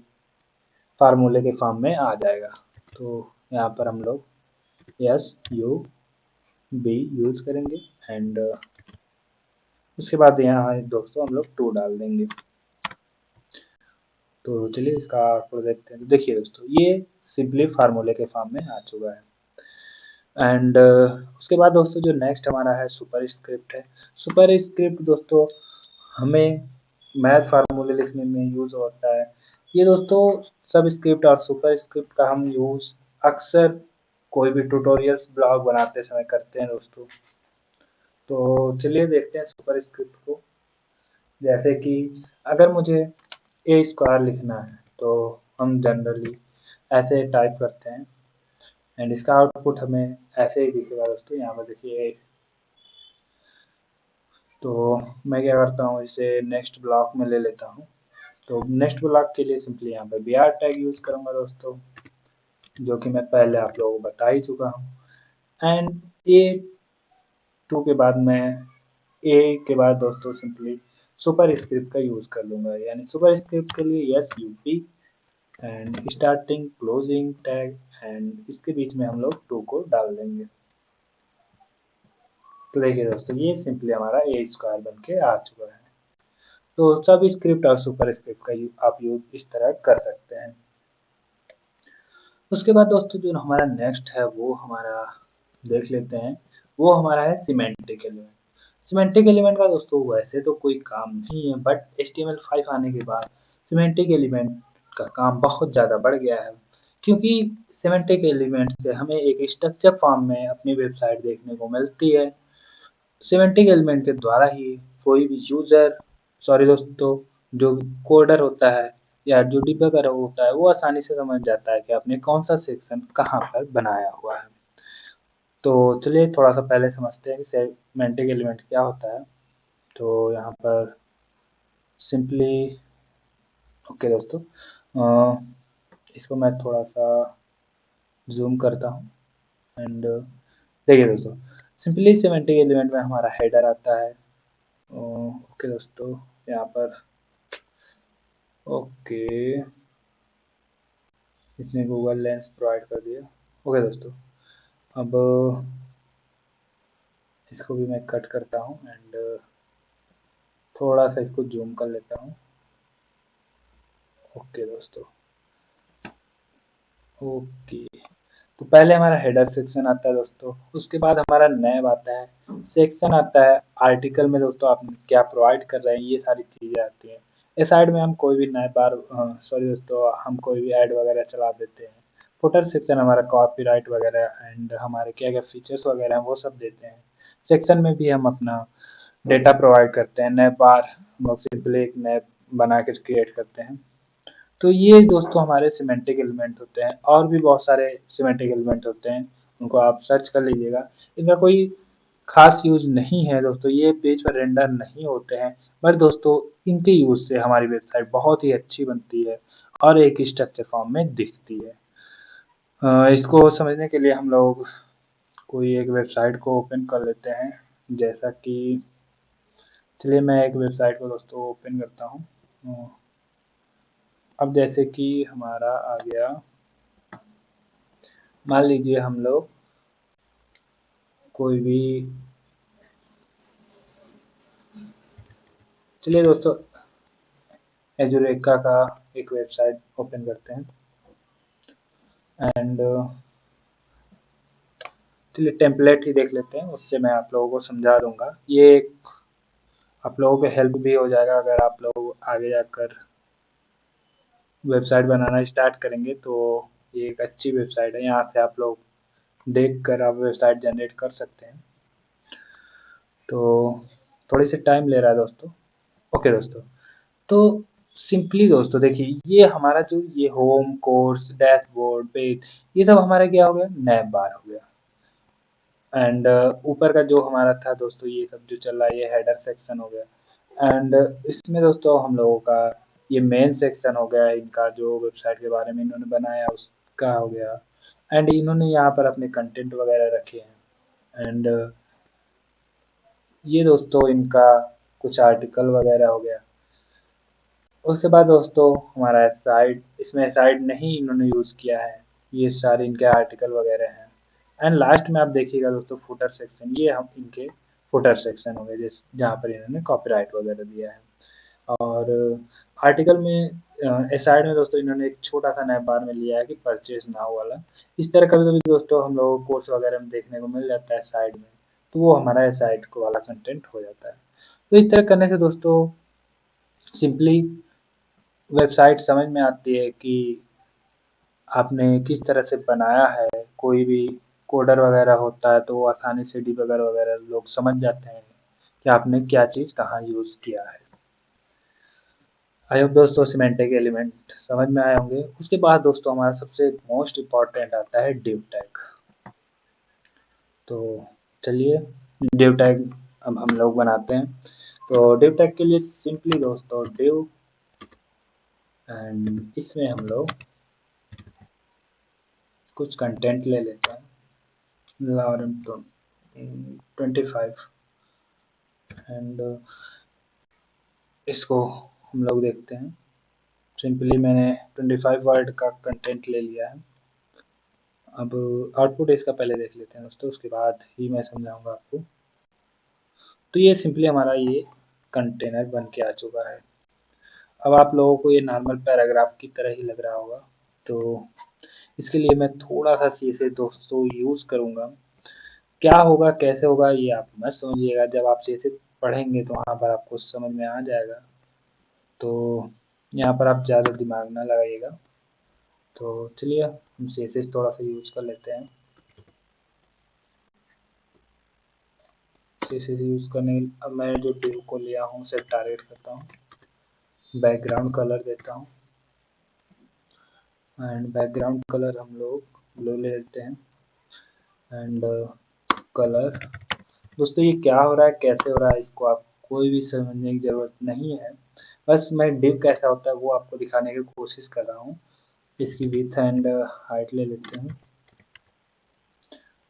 फार्मूले के फॉर्म में आ जाएगा। तो यहाँ पर हम लोग SUB यूज़ करेंगे। एंड उसके बाद यहाँ दोस्तों हम लोग 2 डाल देंगे। तो चलिए इसका आउटपुट देखते हैं। तो देखिए दोस्तों ये सिंपली फार्मूले के फॉर्म में आ चुका है। एंड उसके बाद दोस्तों जो नेक्स्ट हमारा है सुपर स्क्रिप्ट है। सुपर स्क्रिप्ट दोस्तों हमें मैथ फार्मूले लिखने में यूज़ होता है। ये दोस्तों सब स्क्रिप्ट और सुपर स्क्रिप्ट का हम यूज़ अक्सर कोई भी ट्यूटोरियल्स ब्लॉग बनाते समय करते हैं दोस्तों। तो चलिए देखते हैं सुपर स्क्रिप्ट को। जैसे कि अगर मुझे A² लिखना है तो हम जनरली ऐसे टाइप करते हैं एंड इसका आउटपुट हमें ऐसे ही दिखेगा दोस्तों। यहाँ पर देखिए, तो मैं क्या करता हूँ इसे नेक्स्ट ब्लॉक में ले लेता हूँ। तो नेक्स्ट ब्लॉक के लिए सिंपली यहाँ पर BR टैग यूज़ करूँगा दोस्तों, जो कि मैं पहले आप लोगों को बता ही चुका हूँ। एंड A2 के बाद मैं A के बाद दोस्तों सिंपली सुपर स्क्रिप्ट का यूज़ कर लूँगा, यानी सुपर स्क्रिप्ट के लिए SUP and starting closing tag and इसके बीच में हम लोग 2 को डाल देंगे। तो देखिए दोस्तों ये सिंपली हमारा A² बन के आ चुका है। तो सब स्क्रिप्ट और सुपर स्क्रिप्ट का आप यूज इस तरह कर सकते हैं। उसके बाद दोस्तों जो हमारा नेक्स्ट है वो हमारा देख लेते हैं, वो हमारा है सिमेंटिक एलिमेंट। सिमेंटिक एलिमेंट का दोस्तों वैसे तो कोई काम नहीं है, बट HTML5 आने के बाद सिमेंटिक एलिमेंट का काम बहुत ज़्यादा बढ़ गया है, क्योंकि सिमेंटिक एलिमेंट से हमें एक स्ट्रक्चर फॉर्म में अपनी वेबसाइट देखने को मिलती है। सिमेंटिक एलिमेंट के द्वारा ही कोई भी यूजर, सॉरी दोस्तों, जो कोडर होता है या जो डिबगर होता है, वो आसानी से समझ जाता है कि आपने कौन सा सेक्शन कहाँ पर बनाया हुआ है। तो चलिए थोड़ा सा पहले समझते हैं कि सेगमेंटिक एलिमेंट क्या होता है। तो यहाँ पर सिंपली, ओके दोस्तों, इसको मैं थोड़ा सा जूम करता हूँ एंड देखिए दोस्तों, सिंपली सेमेंटिक एलिमेंट में हमारा हेडर आता है। ओके दोस्तों, यहाँ पर ओके, इसने गूगल लेंस प्रोवाइड कर दिया। ओके दोस्तों, अब इसको भी मैं कट करता हूँ एंड थोड़ा सा इसको जूम कर लेता हूँ। ओके दोस्तों, ओके, तो पहले हमारा हेडर सेक्शन आता है दोस्तों, उसके बाद हमारा नैब आता है, सेक्शन आता है, आर्टिकल में दोस्तों आप क्या प्रोवाइड कर रहे हैं ये सारी चीज़ें आती हैं। इस साइड में हम कोई भी नए बार, सॉरी दोस्तों, हम कोई भी ऐड वगैरह चला देते हैं। फुटर सेक्शन हमारा कॉपीराइट वगैरह एंड हमारे क्या क्या फीचर्स वगैरह हैं वो सब देते हैं। सेक्शन में भी हम अपना डेटा प्रोवाइड करते हैं, नए बार हम लोग सिंपली एक नैब बना के क्रिएट करते हैं। तो ये दोस्तों हमारे सिमेंटिक एलिमेंट होते हैं, और भी बहुत सारे सिमेंटिक एलिमेंट होते हैं, उनको आप सर्च कर लीजिएगा। इनका कोई खास यूज नहीं है दोस्तों, ये पेज पर रेंडर नहीं होते हैं, पर दोस्तों इनके यूज से हमारी वेबसाइट बहुत ही अच्छी बनती है और एक स्ट्रक्चर फॉर्म में दिखती है। इसको समझने के लिए हम लोग कोई एक वेबसाइट को ओपन कर लेते हैं, जैसा कि, चलिए मैं एक वेबसाइट को दोस्तों ओपन करता हूँ। अब जैसे कि हमारा आ गया, मान लीजिए हम लोग कोई भी, चलिए दोस्तों एजुरेका का एक वेबसाइट ओपन करते हैं एंड चलिए टेम्पलेट ही देख लेते हैं, उससे मैं आप लोगों को समझा दूंगा। ये आप लोगों को हेल्प भी हो जाएगा अगर आप लोग आगे जाकर वेबसाइट बनाना स्टार्ट करेंगे, तो ये एक अच्छी वेबसाइट है, यहाँ से आप लोग देख कर आप वेबसाइट जनरेट कर सकते हैं। तो थोड़ी सी टाइम ले रहा है दोस्तों। ओके दोस्तों, तो सिंपली दोस्तों देखिए, ये हमारा जो ये होम, कोर्स, डैशबोर्ड, पेज, ये सब हमारा क्या हो गया, नैब बार हो गया। एंड ऊपर का जो हमारा था दोस्तों, ये सब जो चल रहा है, ये हेडर सेक्शन हो गया। एंड इसमें दोस्तों हम लोगों का ये मेन सेक्शन हो गया, इनका जो वेबसाइट के बारे में इन्होंने बनाया उसका हो गया। एंड इन्होंने यहाँ पर अपने कंटेंट वगैरह रखे हैं। एंड ये दोस्तों इनका कुछ आर्टिकल वगैरह हो गया। उसके बाद दोस्तों हमारा साइट, इसमें साइट नहीं इन्होंने यूज़ किया है, ये सारे इनके आर्टिकल वगैरह हैं। एंड लास्ट में आप देखिएगा दोस्तों फुटर सेक्शन, ये हम इनके फुटर सेक्शन हो गए, जिस जहाँ पर इन्होंने कॉपीराइट वगैरह दिया है। और आर्टिकल में इस साइड में दोस्तों इन्होंने एक छोटा सा नैब बार में लिया है कि परचेज नाउ वाला। इस तरह कभी कभी दोस्तों हम लोग कोर्स वगैरह में देखने को मिल जाता है साइड में, तो वो हमारा इस साइड को वाला कंटेंट हो जाता है। तो इस तरह करने से दोस्तों सिंपली वेबसाइट समझ में आती है कि आपने किस तरह से बनाया है। कोई भी कोडर वगैरह होता है तो वो आसानी से डिबगर वगैरह लोग समझ जाते हैं कि आपने क्या चीज़ कहाँ यूज़ किया है। आई होप दोस्तों सिमेंटिक एलिमेंट समझ में आए होंगे। उसके बाद दोस्तों हमारा सबसे मोस्ट इम्पॉर्टेंट आता है डिव टैग। तो चलिए डिव टैग अब हम लोग बनाते हैं। तो डिव टैग के लिए सिंपली दोस्तों डिव, एंड इसमें हम लोग कुछ कंटेंट ले लेते हैं, लॉरेंट 25 एंड इसको हम लोग देखते हैं। सिंपली मैंने 25 वर्ड का कंटेंट ले लिया है। अब आउटपुट इसका पहले देख लेते हैं दोस्तों, उसके बाद ही मैं समझाऊंगा आपको। तो ये सिंपली हमारा ये कंटेनर बन के आ चुका है। अब आप लोगों को ये नॉर्मल पैराग्राफ की तरह ही लग रहा होगा, तो इसके लिए मैं थोड़ा सा सी से दोस्तों यूज़ करूँगा। क्या होगा कैसे होगा ये आप मत समझिएगा, जब आप CSS पढ़ेंगे तो वहाँ पर आपको समझ में आ जाएगा। तो यहाँ पर आप ज़्यादा दिमाग ना लगाइएगा। तो चलिए हम CSS थोड़ा सा यूज़ कर लेते हैं। CSS यूज़ करने अब मैं जो div को लिया हूँ उसे टारगेट करता हूँ, बैकग्राउंड कलर देता हूँ एंड बैकग्राउंड कलर हम लोग ब्लू ले लेते हैं एंड कलर। दोस्तों ये क्या हो रहा है कैसे हो रहा है इसको आप कोई भी समझने की ज़रूरत नहीं है, बस मैं div कैसा होता है वो आपको दिखाने की कोशिश कर रहा हूँ। इसकी विड्थ एंड हाइट ले लेते हैं।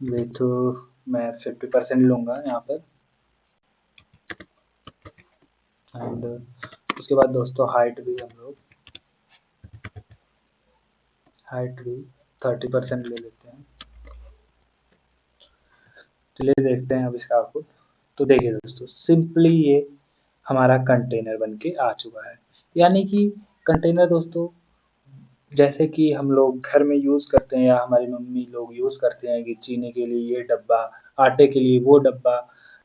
विड्थ मैं 50% लूँगा यहाँ पर एंड उसके बाद दोस्तों हाइट भी हम लोग हाइट भी 30% ले लेते हैं। चलिए देखते हैं अब इसका आउटपुट। तो देखिए दोस्तों सिंपली ये हमारा कंटेनर बन के आ चुका है। यानी कि कंटेनर दोस्तों जैसे कि हम लोग घर में यूज़ करते हैं या हमारी मम्मी लोग यूज़ करते हैं कि चीनी के लिए ये डब्बा, आटे के लिए वो डब्बा,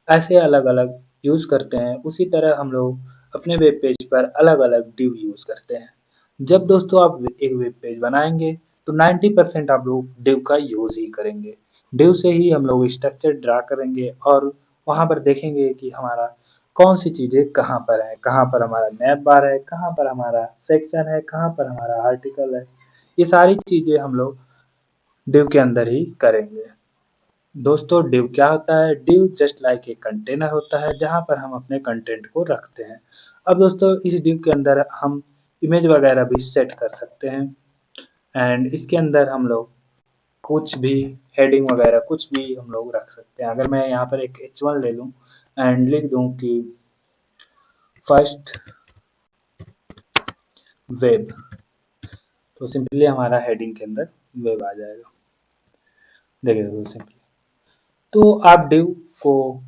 ऐसे अलग-अलग यूज़ करते हैं। उसी तरह हम लोग अपने वेब पेज पर अलग-अलग डिव यूज़ करते हैं। जब दोस्तों आप एक वेब पेज बनाएँगे तो 90% आप लोग डिव का यूज़ ही करेंगे। डिव से ही हम लोग स्ट्रक्चर ड्रा करेंगे और वहाँ पर देखेंगे कि हमारा कौन-सी चीज़ें कहाँ पर है, कहाँ पर हमारा नैव बार है, कहाँ पर हमारा सेक्शन है, कहाँ पर हमारा आर्टिकल है। ये सारी चीज़ें हम लोग डिव के अंदर ही करेंगे। दोस्तों डिव क्या होता है? Div just like a container होता है जहाँ पर हम अपने कंटेंट को रखते हैं। अब दोस्तों इस डिव के अंदर हम इमेज वगैरह भी सेट कर सकते हैं एंड इसके अंदर हम लोग कुछ भी हेडिंग वगैरह कुछ भी हम लोग रख सकते हैं। अगर मैं यहाँ पर एक H1 ले लूँ एंड लिख दूँ कि फर्स्ट वेब, तो सिंपली हमारा हेडिंग के अंदर वेब आ जाएगा। देखिए दोस्तों सिंपली तो आप डिव को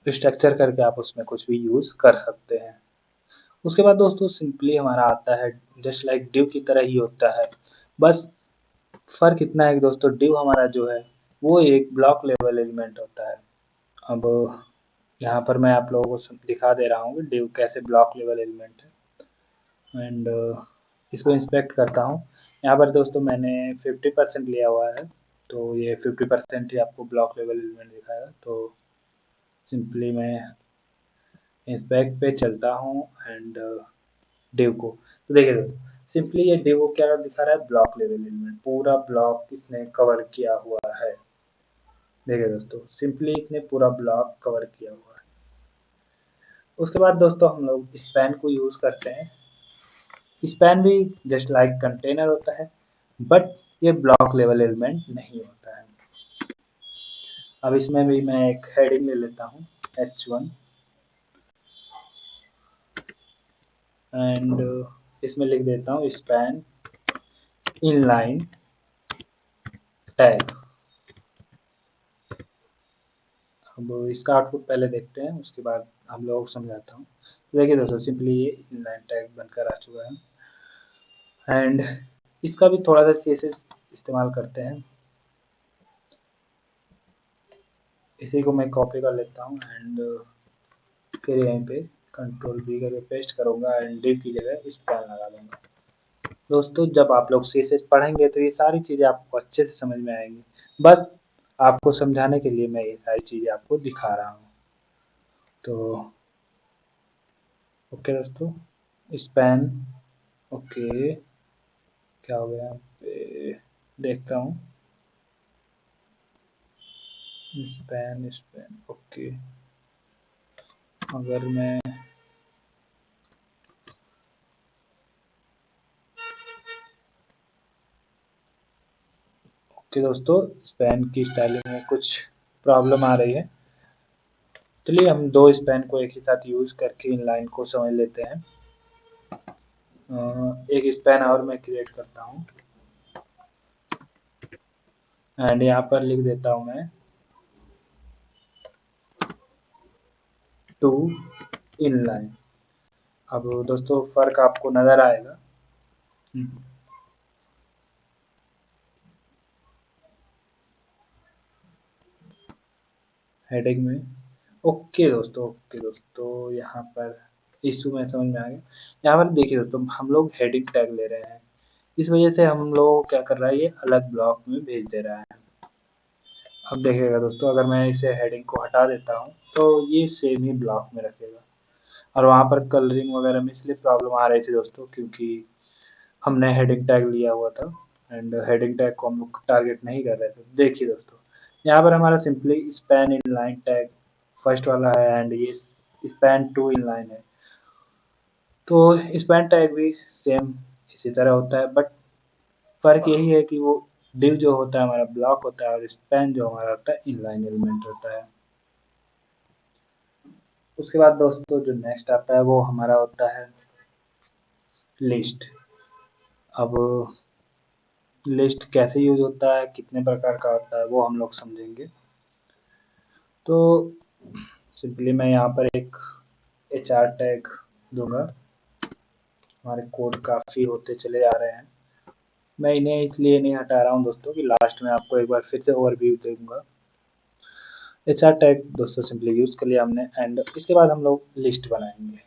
स्ट्रक्चर करके आप उसमें कुछ भी यूज़ कर सकते हैं। उसके बाद दोस्तों सिंपली हमारा आता है जस्ट लाइक डिव की तरह ही होता है, बस फ़र्क इतना है कि दोस्तों डिव हमारा जो है वो एक ब्लॉक लेवल एलिमेंट होता है। अब यहाँ पर मैं आप लोगों को दिखा दे रहा हूँ कि डिव कैसे ब्लॉक लेवल एलिमेंट है एंड इसको इंस्पेक्ट करता हूँ। यहाँ पर दोस्तों मैंने 50% लिया हुआ है, तो ये 50% ही आपको ब्लॉक लेवल एलिमेंट दिखाएगा। तो सिंपली मैं इंस्पेक्ट पे चलता हूँ एंड डिव को तो देखिए दोस्तों सिंपली ये डिव क्या दिखा रहा है, ब्लॉक लेवल एलिमेंट पूरा ब्लॉक इसने कवर किया हुआ है। देखिए दोस्तों सिंपली इसने पूरा ब्लॉक कवर किया हुआ है। उसके बाद दोस्तों हम लोग स्पैन को यूज़ करते हैं। स्पैन भी जस्ट लाइक कंटेनर होता है बट ये ब्लॉक लेवल एलिमेंट नहीं होता है। अब इसमें भी मैं एक हेडिंग ले लेता हूँ H1 एंड इसमें लिख देता हूँ स्पैन इनलाइन टैग। अब इसका आउटपुट पहले देखते हैं उसके बाद हम लोग समझाता हूँ। देखिए दोस्तों सिंपली ये इनलाइन टैग बनकर आ चुका है एंड इसका भी थोड़ा सा CSS इस्तेमाल करते हैं। इसी को मैं कॉपी कर लेता हूँ एंड फिर यहीं पे कंट्रोल V करके पेस्ट करूँगा एंड डिव की जगह स्पैन लगा दूँगा। दोस्तों जब आप लोग CSS पढ़ेंगे तो ये सारी चीज़ें आपको अच्छे से समझ में आएंगी, बस आपको समझाने के लिए मैं ये सारी चीज़ें आपको दिखा रहा हूँ। तो ओके दोस्तों स्पैन ओके क्या हो गया पे देखता हूँ स्पैन स्पैन ओके। अगर मैं ओके दोस्तों स्पैन की स्टाइलिंग में कुछ प्रॉब्लम आ रही है। चलिए हम दो स्पैन को एक ही साथ यूज़ करके इन लाइन को समझ लेते हैं। एक स्पैन और मैं क्रिएट करता हूँ एंड यहाँ पर लिख देता हूँ मैं टू इनलाइन। अब दोस्तों फ़र्क आपको नज़र आएगा। हेडिंग में। ओके दोस्तों यहाँ पर इशू में समझ में आ गया। यहाँ पर देखिए दोस्तों हम लोग हेडिंग टैग ले रहे हैं, इस वजह से हम लोग क्या कर रहा है, ये अलग ब्लॉक में भेज दे रहा है। अब देखिएगा दोस्तों अगर मैं इसे हेडिंग को हटा देता हूँ तो ये सेम ही ब्लॉक में रखेगा। और वहाँ पर कलरिंग वगैरह में इसलिए प्रॉब्लम आ रही थी दोस्तों क्योंकि हमने हेडिंग टैग लिया हुआ था एंड हेडिंग टैग को हम लोग टारगेट नहीं कर रहे थे। देखिए दोस्तों यहाँ पर हमारा simply span in line tag first वाला है एंड ये स्पैन टू इन लाइन है। तो स्पैन टैग भी सेम इसी तरह होता है, बट फ़र्क यही है कि वो div जो होता है हमारा ब्लॉक होता है और स्पैन जो हमारा होता है इनलाइन एलिमेंट होता है। उसके बाद दोस्तों जो नेक्स्ट आता है वो हमारा होता है लिस्ट। अब लिस्ट कैसे यूज होता है, कितने प्रकार का होता है, वो हम लोग समझेंगे। तो सिंपली मैं यहाँ पर एक HR टैग दूंगा। हमारे कोड काफ़ी होते चले आ रहे हैं, मैं इन्हें इसलिए नहीं हटा रहा हूँ दोस्तों कि लास्ट में आपको एक बार फिर से ओवरव्यू दूंगा। HR टैग दोस्तों सिंपली यूज कर लिया हमने एंड इसके बाद हम लोग लिस्ट बनाएंगे।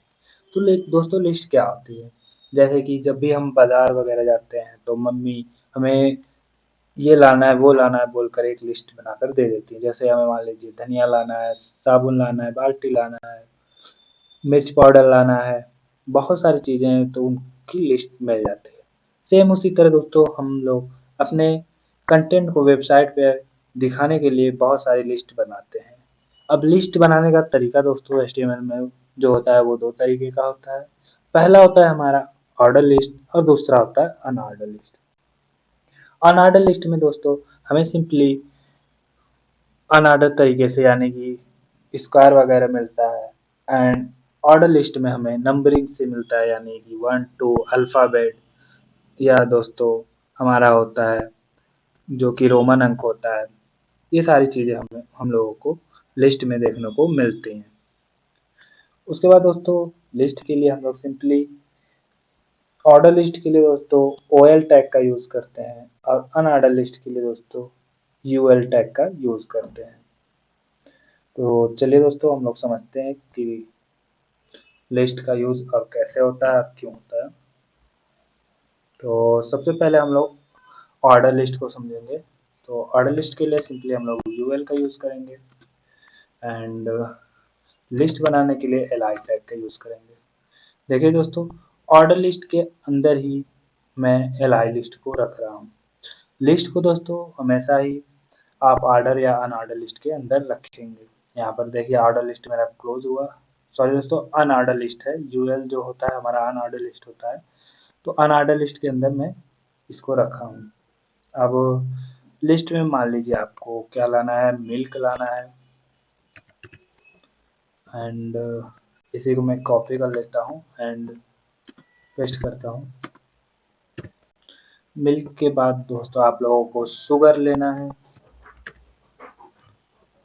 तो दोस्तों लिस्ट क्या होती है, जैसे कि जब भी हम बाजार वगैरह जाते हैं तो मम्मी हमें ये लाना है वो लाना है बोलकर एक लिस्ट बनाकर दे देती है। जैसे हमें मान लीजिए धनिया लाना है, साबुन लाना है, बाल्टी लाना है, मिर्च पाउडर लाना है, बहुत सारी चीज़ें हैं तो उनकी लिस्ट मिल जाती है। सेम उसी तरह दोस्तों हम लोग अपने कंटेंट को वेबसाइट पे दिखाने के लिए बहुत सारी लिस्ट बनाते हैं। अब लिस्ट बनाने का तरीका दोस्तों HTML में जो होता है वो दो तरीके का होता है। पहला होता है हमारा ऑर्डर लिस्ट और दूसरा होता है अनऑर्डर लिस्ट। अनऑर्डर लिस्ट में दोस्तों हमें सिंपली अनऑर्डर तरीके से यानी कि स्क्वायर वगैरह मिलता है एंड ऑर्डर लिस्ट में हमें नंबरिंग से मिलता है यानी कि 1 2 अल्फ़ाबेट या दोस्तों हमारा होता है जो कि रोमन अंक होता है। ये सारी चीज़ें हमें हम लोगों को लिस्ट में देखने को मिलती हैं। उसके बाद दोस्तों लिस्ट के लिए हम लोग सिंपली ऑर्डर लिस्ट के लिए दोस्तों OL टैग का यूज़ करते हैं और अनऑर्डर लिस्ट के लिए दोस्तों UL टैग का यूज़ करते हैं। तो चलिए दोस्तों हम लोग समझते हैं कि लिस्ट का यूज़ और कैसे होता है, क्यों होता है। तो सबसे पहले हम लोग ऑर्डर लिस्ट को समझेंगे। तो ऑर्डर लिस्ट के लिए सिंपली हम लोग UL का यूज़ करेंगे एंड लिस्ट बनाने के लिए LI टैग का यूज़ करेंगे। देखिए दोस्तों ऑर्डर लिस्ट के अंदर ही मैं LI लिस्ट को रख रहा हूँ। लिस्ट को दोस्तों हमेशा ही आप ऑर्डर या अनऑर्डर लिस्ट के अंदर रखेंगे। यहाँ पर देखिए ऑर्डर लिस्ट मेरा क्लोज हुआ, सॉरी दोस्तों अनऑर्डर लिस्ट है, UL जो होता है हमारा अनऑर्डर लिस्ट होता है। तो अनऑर्डर लिस्ट के अंदर मैं इसको रखा हूँ। अब लिस्ट में मान लीजिए आपको क्या लाना है, मिल्क लाना है एंड इसी को मैं कॉपी कर लेता हूँ एंड पेस्ट करता हूँ। मिल्क के बाद दोस्तों आप लोगों को शुगर लेना है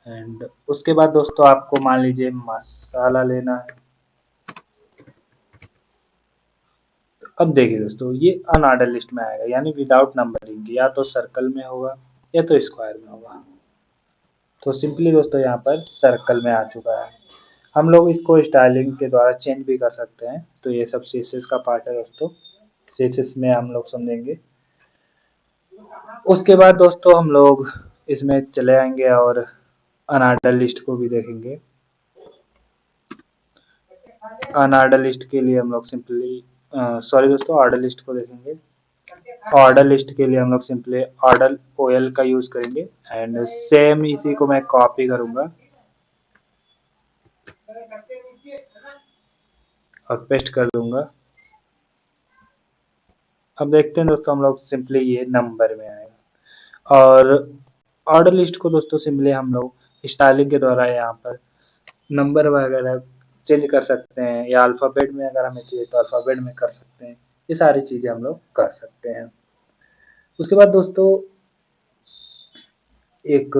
एंड उसके बाद दोस्तों आपको मान लीजिए मसाला लेना है। अब देखिए दोस्तों ये अनऑर्डर लिस्ट में आएगा यानी विदाउट नंबरिंग, या तो सर्कल में होगा या तो स्क्वायर में होगा। तो सिंपली दोस्तों यहाँ पर सर्कल में आ चुका है। हम लोग इसको स्टाइलिंग के द्वारा चेंज भी कर सकते हैं। तो ये सब CSS का पार्ट है दोस्तों, CSS में हम लोग समझेंगे। उसके बाद दोस्तों हम लोग इसमें चले आएंगे और अनऑर्डर लिस्ट को भी देखेंगे। अनऑर्डर लिस्ट के लिए हम लोग सिंपली सॉरी दोस्तों ऑर्डर लिस्ट को देखेंगे। ऑर्डर लिस्ट के लिए हम लोग सिंपली ऑर्डर OL का यूज करेंगे एंड सेम इसी को मैं कॉपी करूंगा और पेस्ट कर दूंगा। अब देखते हैं दोस्तों हम लोग सिंपली ये नंबर में आएगा और ऑर्डर लिस्ट को दोस्तों सिंपली हम लोग स्टाइलिंग के द्वारा यहाँ पर नंबर वगैरह चेंज कर सकते हैं या अल्फ़ाबेट में अगर हमें चाहिए तो अल्फ़ाबेट में कर सकते हैं। ये सारी चीज़ें हम लोग कर सकते हैं। उसके बाद दोस्तों एक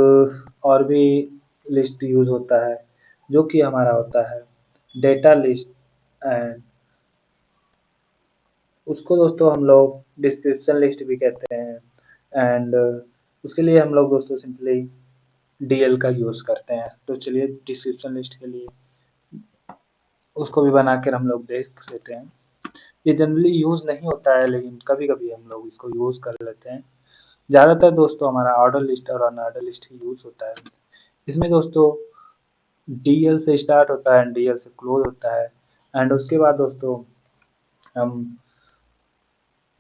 और भी लिस्ट यूज़ होता है जो कि हमारा होता है डेटा लिस्ट एंड उसको दोस्तों हम लोग डिस्क्रिप्शन लिस्ट भी कहते हैं एंड उसके लिए हम लोग दोस्तों सिंपली डीएल का यूज़ करते हैं। तो चलिए डिस्क्रिप्शन लिस्ट के लिए उसको भी बना कर हम लोग देख लेते हैं। ये जनरली यूज़ नहीं होता है, लेकिन कभी-कभी हम लोग इसको यूज़ कर लेते हैं। ज़्यादातर दोस्तों हमारा ऑर्डर लिस्ट और अनऑर्डर लिस्ट ही यूज़ होता है। इसमें दोस्तों डीएल से स्टार्ट होता है एंड डीएल से क्लोज होता है, एंड उसके बाद दोस्तों हम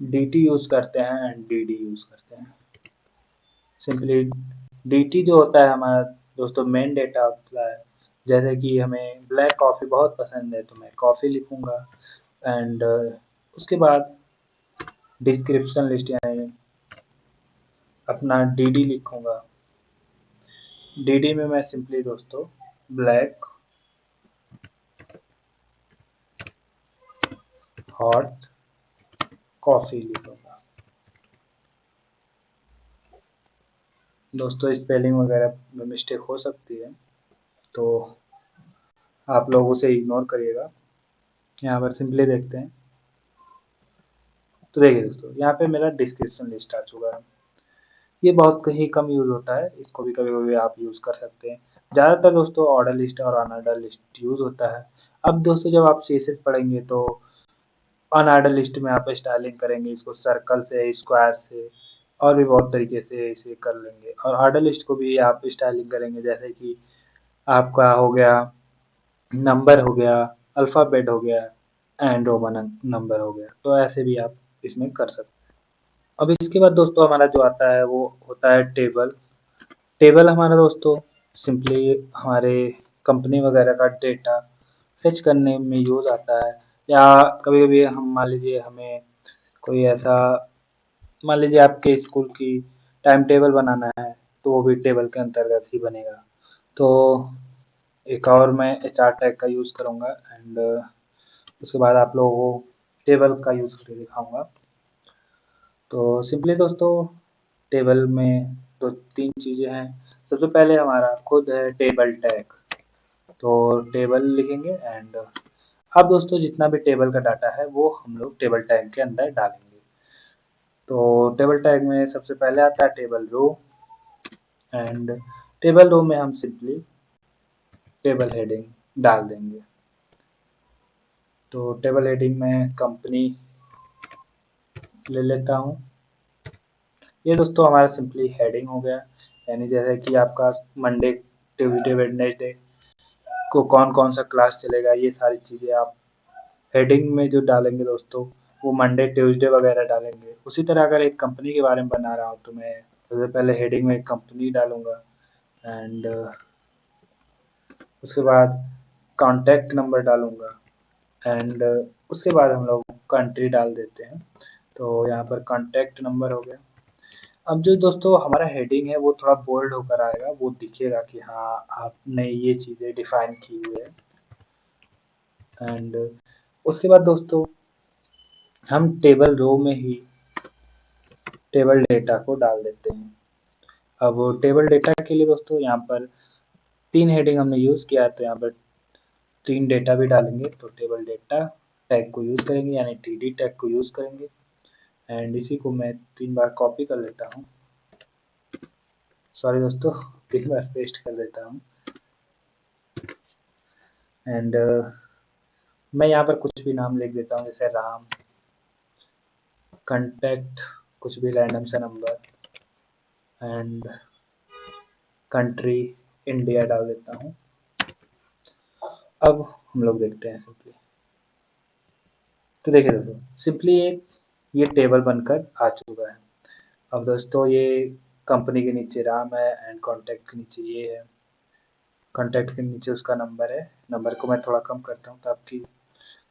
डीटी यूज़ करते हैं एंड डीडी यूज़ करते हैं। सिंपली डीटी जो होता है हमारा दोस्तों मेन डेटा होता है। जैसे कि हमें ब्लैक कॉफ़ी बहुत पसंद है तो मैं कॉफ़ी लिखूँगा, एंड उसके बाद डिस्क्रिप्शन लिस्ट यानी अपना डीडी लिखूँगा। डीडी में मैं सिंपली दोस्तों ब्लैक हॉट कॉफ़ी लिखूँगा। दोस्तों स्पेलिंग वगैरह में मिस्टेक हो सकती है, तो आप लोग उसे इग्नोर करिएगा। यहाँ पर सिंपली देखते हैं, तो देखिए दोस्तों यहाँ पे मेरा डिस्क्रिप्शन लिस्ट आ चुका है। ये बहुत ही कम यूज़ होता है, इसको भी कभी-कभी आप यूज़ कर सकते हैं। ज़्यादातर दोस्तों ऑर्डर लिस्ट और अनऑर्डर लिस्ट यूज़ होता है। अब दोस्तों जब आप सीएसएस पढ़ेंगे तो अनऑर्डर लिस्ट में आप स्टाइलिंग करेंगे, इसको सर्कल से, स्क्वायर से और भी बहुत तरीके से इसे कर लेंगे। और ऑर्डर लिस्ट को भी आप स्टाइलिंग करेंगे, जैसे कि आपका हो गया नंबर हो गया, अल्फ़ाबेट हो गया एंड रोमन नंबर हो गया। तो ऐसे भी आप इसमें कर सकते हैं। अब इसके बाद दोस्तों हमारा जो आता है वो होता है टेबल। टेबल हमारा दोस्तों सिंपली हमारे कंपनी वगैरह का डेटा फेच करने में यूज़ आता है, या कभी-कभी हम मान लीजिए हमें कोई ऐसा मान लीजिए आपके स्कूल की टाइम टेबल बनाना है, तो वो भी टेबल के अंतर्गत ही बनेगा। तो एक और मैं एचआर टैग का यूज़ करूँगा, एंड उसके बाद आप लोगों को टेबल का यूज़ करके दिखाऊँगा। तो सिंपली दोस्तों टेबल में 2-3 चीज़ें हैं। सबसे पहले हमारा खुद है टेबल टैग। तो टेबल लिखेंगे, एंड अब दोस्तों जितना भी टेबल का डाटा है वो हम लोग टेबल टैग के अंदर डालेंगे। तो टेबल टैग में सबसे पहले आता है table row, and table row में हम सिंपली टेबल हेडिंग डाल देंगे। तो टेबल हेडिंग में कंपनी ले लेता हूँ। ये दोस्तों हमारा सिंपली हेडिंग हो गया, यानी जैसे कि आपका मंडे, ट्यूसडे, वेडनेसडे को कौन-कौन सा क्लास चलेगा, ये सारी चीज़ें आप हेडिंग में जो डालेंगे दोस्तों, वो मंडे, ट्यूसडे वगैरह डालेंगे। उसी तरह अगर एक कंपनी के बारे में बना रहा हूँ, तो मैं सबसे पहले हेडिंग में कंपनी डालूँगा, एंड उसके बाद कॉन्टैक्ट नंबर डालूँगा, एंड उसके बाद हम लोग कंट्री डाल देते हैं। तो यहाँ पर कॉन्टैक्ट नंबर हो गया। अब जो दोस्तों हमारा हेडिंग है वो थोड़ा बोल्ड होकर आएगा, वो दिखेगा कि हाँ, आपने ये चीज़ें डिफ़ाइन की हुई है। एंड उसके बाद दोस्तों हम टेबल रो में ही टेबल डेटा को डाल देते हैं। अब टेबल डेटा के लिए दोस्तों यहाँ पर 3 हेडिंग हमने यूज़ किया है, तो यहाँ पर 3 डेटा भी डालेंगे। तो टेबल डेटा टैग को यूज़ करेंगे, यानी टीडी टैग को यूज़ करेंगे, एंड इसी को मैं 3 बार कॉपी कर लेता हूँ। सॉरी दोस्तों, 3 बार पेस्ट कर देता हूँ, एंड मैं यहाँ पर कुछ भी नाम लिख देता हूँ, जैसे राम, कॉन्टैक्ट कुछ भी रैंडम सा नंबर, एंड कंट्री इंडिया डाल देता हूँ। अब हम लोग देखते हैं सिंपली। तो देखिए दोस्तों सिंपली एक ये टेबल बनकर आ चुका है। अब दोस्तों ये कंपनी के नीचे राम है, एंड कॉन्टैक्ट के नीचे ये है, कॉन्टैक्ट के नीचे उसका नंबर है। नंबर को मैं थोड़ा कम करता हूँ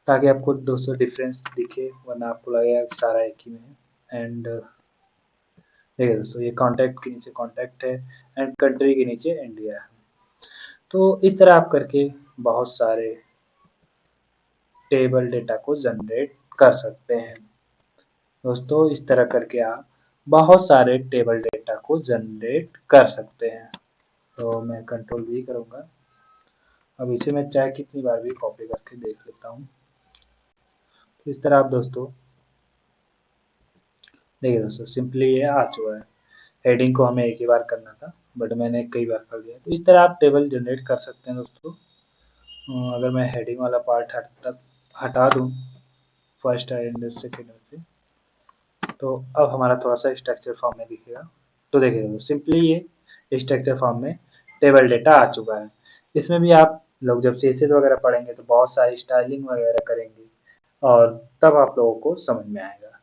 ताकि आपको दोस्तों डिफरेंस दिखे, वरना आपको लगेगा सारा एक ही में है। एंड देखिए दोस्तों ये कॉन्टैक्ट के नीचे कॉन्टैक्ट है, एंड कंट्री के नीचे इंडिया है। तो इस तरह आप करके बहुत सारे टेबल डेटा को जनरेट कर सकते हैं। दोस्तों इस तरह करके आप बहुत सारे टेबल डेटा को जनरेट कर सकते हैं। तो मैं कंट्रोल V करूँगा। अब इसे मैं चाहे कितनी बार भी कॉपी करके देख लेता हूँ। तो इस तरह आप दोस्तों देखिए दोस्तों सिंपली ये आ चुका है। हेडिंग को हमें एक ही बार करना था, बट मैंने कई बार कर दिया। तो इस तरह आप टेबल जनरेट कर सकते हैं दोस्तों। अगर मैं हेडिंग वाला पार्ट हटा दूँ फर्स्ट एंड सेकेंड से, तो अब हमारा थोड़ा सा स्ट्रक्चर फॉर्म में दिखेगा। तो देखिए सिंपली ये स्ट्रक्चर फॉर्म में टेबल डेटा आ चुका है। इसमें भी आप लोग जब CSS वगैरह पढ़ेंगे तो बहुत सारी स्टाइलिंग वगैरह करेंगे और तब आप लोगों को समझ में आएगा।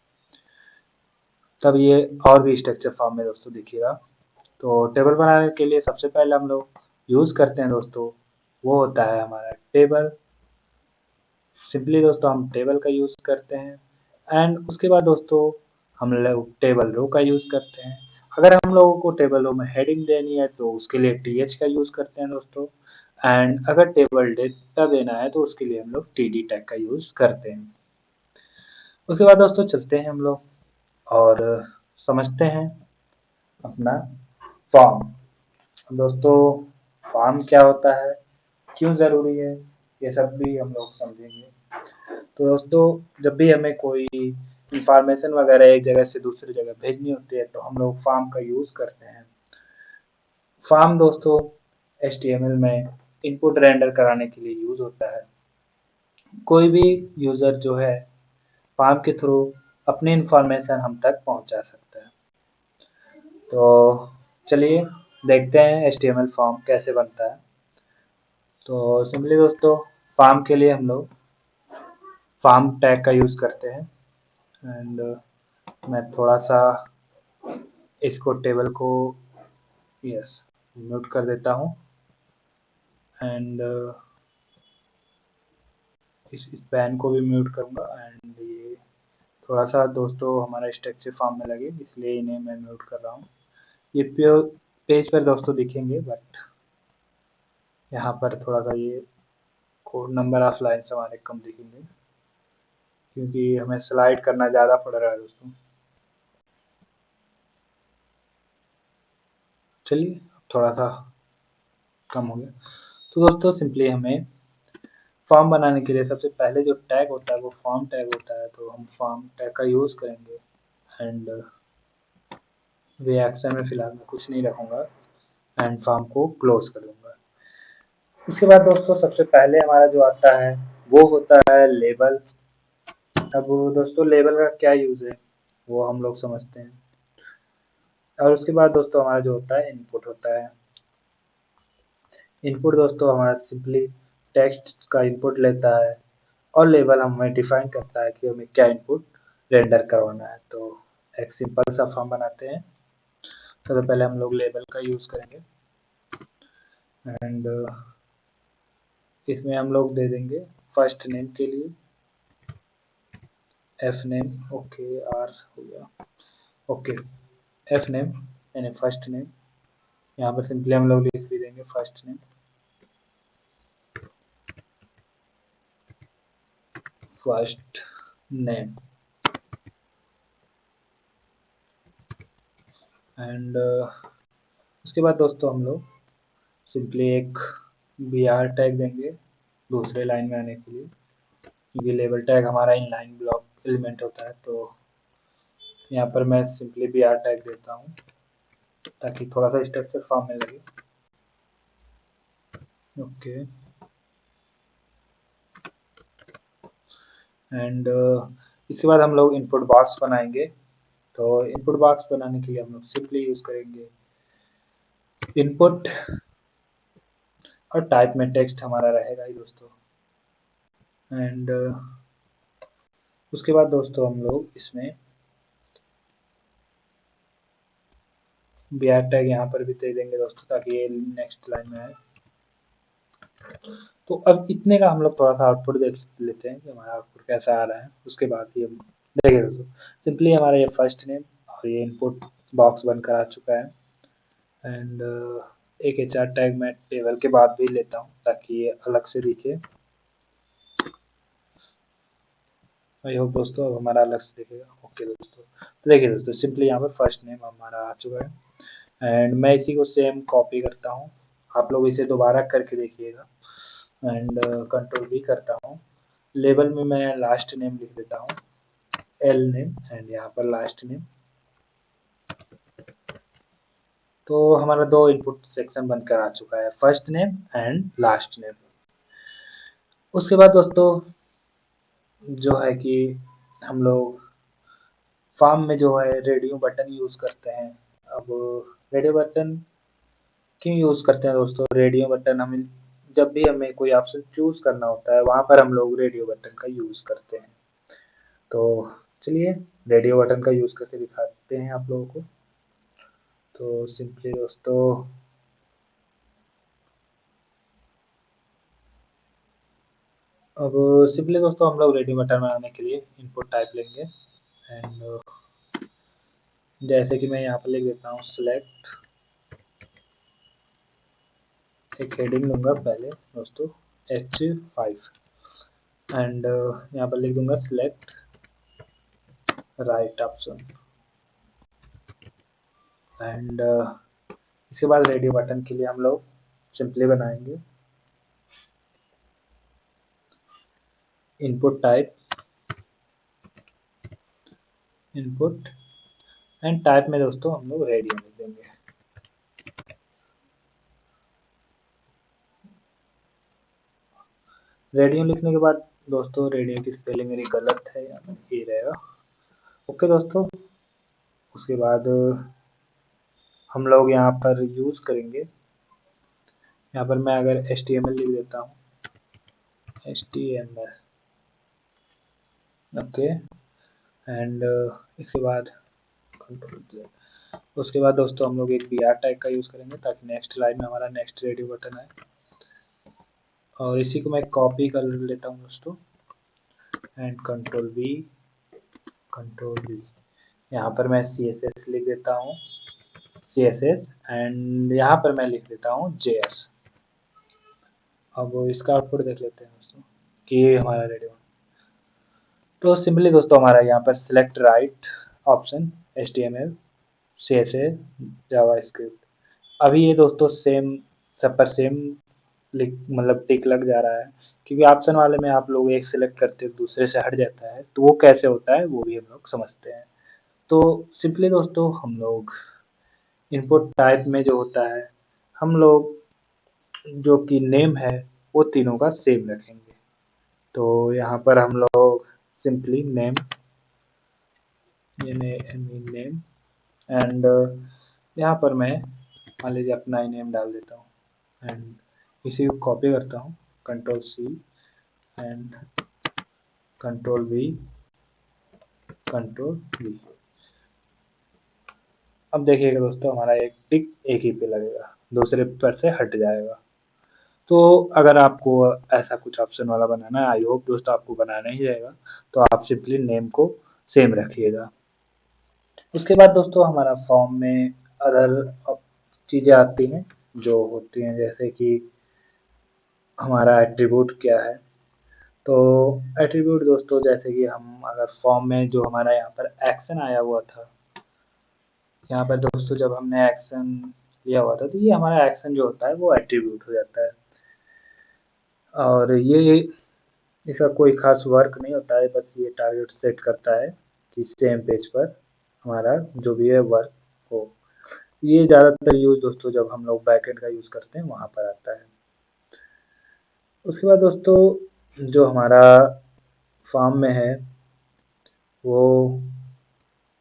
तब ये और भी स्ट्रक्चर फॉर्म में दोस्तों दिखेगा। तो टेबल बनाने के लिए सबसे पहले हम लोग यूज़ करते हैं दोस्तों, वो होता है हमारा टेबल। सिंपली दोस्तों हम टेबल का यूज़ करते हैं एंड उसके बाद दोस्तों हम लोग टेबल रो का यूज़ करते हैं। अगर हम लोगों को टेबल रो में हेडिंग देनी है तो उसके लिए TH का यूज़ करते हैं दोस्तों। एंड अगर टेबल डेटा देना है तो उसके लिए हम लोग TD टैग का यूज़ करते हैं। उसके बाद दोस्तों चलते हैं हम लोग और समझते हैं अपना फॉर्म। दोस्तों फॉर्म क्या होता है, क्यों ज़रूरी है, ये सब भी हम लोग समझेंगे। तो दोस्तों जब भी हमें कोई इंफॉर्मेशन वगैरह एक जगह से दूसरी जगह भेजनी होती है तो हम लोग फॉर्म का यूज़ करते हैं। फॉर्म दोस्तों HTML में इनपुट रेंडर कराने के लिए यूज़ होता है। कोई भी यूज़र जो है फॉर्म के थ्रू अपनी इंफॉर्मेशन हम तक पहुंचा सकता है। तो चलिए देखते हैं HTML फॉर्म कैसे बनता है। तो सिंपली दोस्तों फॉर्म के लिए हम लोग फॉर्म टैग का यूज़ करते हैं एंड मैं थोड़ा सा इसको टेबल को यस म्यूट कर देता हूँ एंड इस पेन को भी म्यूट करूँगा एंड ये थोड़ा सा दोस्तों हमारा स्ट्रक्चर फॉर्म में लगे इसलिए इन्हें मैं म्यूट कर रहा हूँ। ये पेज पर दोस्तों दिखेंगे बट यहाँ पर थोड़ा सा ये कोड नंबर ऑफ लाइन्स हमारे कम दिखेंगे क्योंकि हमें स्लाइड करना ज़्यादा पड़ रहा है दोस्तों। चलिए थोड़ा सा कम हो गया। तो दोस्तों सिंपली हमें फॉर्म बनाने के लिए सबसे पहले जो टैग होता है वो फॉर्म टैग होता है। तो हम फॉर्म टैग का यूज़ करेंगे एंड रिएक्शन में फिलहाल मैं कुछ नहीं रखूँगा एंड फॉर्म को क्लोज कर दूँगा। उसके बाद दोस्तों सबसे पहले हमारा जो आता है वो होता है लेबल। अब दोस्तों लेबल का क्या यूज़ है वो हम लोग समझते हैं। और उसके बाद दोस्तों हमारा जो होता है इनपुट होता है। इनपुट दोस्तों हमारा सिंपली टेक्स्ट का इनपुट लेता है और लेबल हमें डिफाइन करता है कि हमें क्या इनपुट रेंडर करवाना है। तो एक सिंपल सा फॉर्म बनाते हैं। सबसे पहले हम लोग लेबल का यूज़ करेंगे एंड इसमें हम लोग दे देंगे फर्स्ट नेम के लिए एफ नेम ओके आर हो गया ओके एफ नेम यानी फर्स्ट नेम। यहाँ पर सिंपली हम लोग लिख भी देंगे first name first name and उसके बाद दोस्तों हम लोग सिंपली एक BR टैग देंगे दूसरे लाइन में आने के लिए क्योंकि लेबल टैग हमारा इन लाइन ब्लॉक एलिमेंट होता है। तो यहाँ पर मैं सिंपली BR टैग देता हूँ ताकि थोड़ा सा स्ट्रक्चर फॉर्म में लगे। ओके एंड इसके बाद हम लोग इनपुट बॉक्स बनाएंगे। तो इनपुट बॉक्स बनाने के लिए हम लोग सिंपली यूज़ करेंगे इनपुट और टाइप में टेक्स्ट हमारा रहेगा ही दोस्तों एंड उसके बाद दोस्तों हम लोग इसमें BR टैग यहाँ पर भी दे देंगे दोस्तों ताकि ये नेक्स्ट लाइन में आए। तो अब इतने का हम लोग थोड़ा सा आउटपुट देख लेते हैं कि हमारा आउटपुट कैसा आ रहा है। उसके बाद ही हम देखिए दोस्तों सिंपली हमारा ये फर्स्ट नेम और ये इनपुट बॉक्स बनकर आ चुका है एंड एक HR टैग मैं टेबल के बाद भी लेता हूँ ताकि ये अलग से दिखे। आई होप दोस्तों अब हमारा अलग से दिखेगा। ओके दोस्तों तो देखिए दोस्तों सिंपली यहाँ पर फर्स्ट नेम हमारा आ चुका है एंड मैं इसी को सेम कॉपी करता हूँ। आप लोग इसे दोबारा करके देखिएगा एंड कंट्रोल भी करता हूँ। लेबल में मैं लास्ट नेम लिख देता हूँ L नेम एंड यहाँ पर लास्ट नेम तो हमारा दो इनपुट सेक्शन बनकर आ चुका है, first name and last name. उसके बाद दोस्तों जो है कि हम लोग फॉर्म में जो है रेडियो बटन यूज़ करते हैं। अब रेडियो बटन क्यों यूज़ करते हैं दोस्तों? रेडियो बटन हमें जब भी हमें कोई ऑप्शन चूज़ करना होता है वहाँ पर हम लोग रेडियो बटन का यूज़ करते हैं। तो चलिए रेडियो बटन का यूज़ करके दिखाते हैं आप लोगों को। तो सिंपली दोस्तों अब सिंपली दोस्तों हम लोग रेडियो बटन बनाने के लिए इनपुट टाइप लेंगे एंड जैसे कि मैं यहाँ पर लिख देता हूँ सिलेक्ट, एक हेडिंग लूँगा पहले दोस्तों H5 एंड यहाँ पर लिख दूँगा सिलेक्ट राइट ऑप्शन एंड इसके बाद रेडियो बटन के लिए हम लोग सिंपली बनाएंगे input type, input and type में दोस्तों हम लोग रेडियो लिख देंगे। रेडियो लिखने के बाद दोस्तों रेडियो की स्पेलिंग मेरी गलत है, ये रहेगा। ओके दोस्तों, उसके बाद हम लोग यहाँ पर यूज़ करेंगे, यहाँ पर मैं अगर HTML लिख देता हूँ HTML, ओके एंड इसके बाद कंट्रोल, उसके बाद दोस्तों हम लोग एक br टैग का यूज़ करेंगे ताकि नेक्स्ट लाइन में हमारा नेक्स्ट रेडियो बटन आए और इसी को मैं कॉपी कर लेता हूँ दोस्तों एंड कंट्रोल V, यहाँ पर मैं CSS लिख देता हूँ CSS एंड यहाँ पर मैं लिख देता हूँ JS। अब इसका आउटपुट देख लेते हैं दोस्तों कि ये हमारा रेडियो। तो सिंपली दोस्तों हमारा यहाँ पर select right option HTML CSS JavaScript, अभी ये दोस्तों सेम सब पर सेम मतलब टिक लग जा रहा है क्योंकि ऑप्शन वाले में आप लोग एक सिलेक्ट करते हैं दूसरे से हट जाता है, तो वो कैसे होता है वो भी हम लोग समझते हैं। तो सिंपली दोस्तों हम लोग इनपुट टाइप में जो होता है हम लोग जो कि नेम है वो तीनों का सेम रखेंगे। तो यहाँ पर हम लोग सिंपली नेम नेम एंड यहाँ पर मैं मान लीजिए अपना ही नेम डाल देता हूँ एंड इसी को कॉपी करता हूँ Ctrl+C एंड Ctrl+V Ctrl+V। अब देखिएगा दोस्तों हमारा एक टिक एक ही पे लगेगा, दूसरे पर से हट जाएगा। तो अगर आपको ऐसा कुछ ऑप्शन वाला बनाना है, आई होप दोस्तों आपको बनाना ही रहेगा, तो आप सिंपली नेम को सेम रखिएगा। उसके बाद दोस्तों हमारा फॉर्म में अदर चीज़ें आती हैं जो होती हैं जैसे कि हमारा एट्रीब्यूट क्या है। तो एट्रीब्यूट दोस्तों जैसे कि हम अगर फॉर्म में जो हमारा यहाँ पर एक्शन आया हुआ था, यहाँ पर दोस्तों जब हमने एक्शन लिया हुआ था तो ये हमारा एक्शन जो होता है वो एट्रीब्यूट हो जाता है और ये इसका कोई खास वर्क नहीं होता है, बस ये टारगेट सेट करता है कि सेम पेज पर हमारा जो भी है वर्क हो। ये ज़्यादातर यूज़ दोस्तों जब हम लोग बैकएंड का यूज़ करते हैं वहाँ पर आता है। उसके बाद दोस्तों जो हमारा फॉर्म में है वो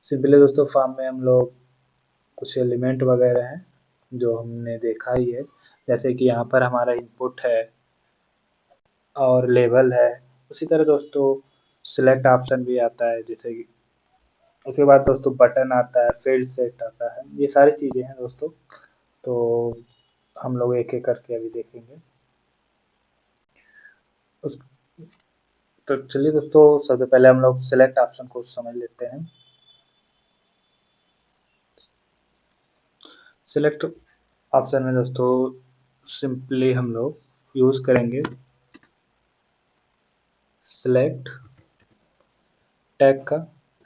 सिंपली दोस्तों फॉर्म में हम लोग कुछ एलिमेंट वगैरह हैं जो हमने देखा ही है, जैसे कि यहाँ पर हमारा इनपुट है और लेवल है। उसी तरह दोस्तों सिलेक्ट ऑप्शन भी आता है, जैसे कि उसके बाद दोस्तों बटन आता है, फील्ड सेट आता है, ये सारी चीज़ें हैं दोस्तों। तो हम लोग एक एक करके अभी देखेंगे। उस तो चलिए दोस्तों सबसे पहले हम लोग सिलेक्ट ऑप्शन को समझ लेते हैं। सिलेक्ट ऑप्शन में दोस्तों सिंपली हम लोग यूज़ करेंगे सिलेक्ट टैग का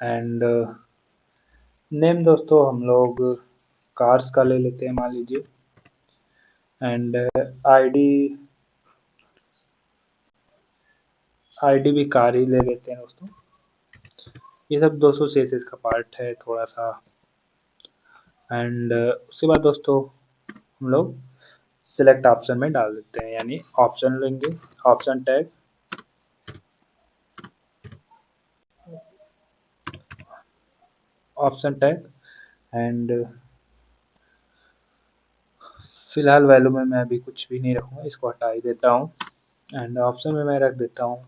एंड नेम दोस्तों हम लोग कार्स का ले लेते हैं मान लीजिए एंड आईडी आईडी भी कार ही ले लेते हैं दोस्तों। ये सब 200 सीसीस का पार्ट है थोड़ा सा एंड उसके बाद दोस्तों हम लोग सिलेक्ट ऑप्शन में डाल देते हैं, यानी ऑप्शन लेंगे, option tag, option tag and फिलहाल वैल्यू में मैं अभी कुछ भी नहीं रखूँगा, इसको हटा ही देता हूँ एंड ऑप्शन में मैं रख देता हूँ,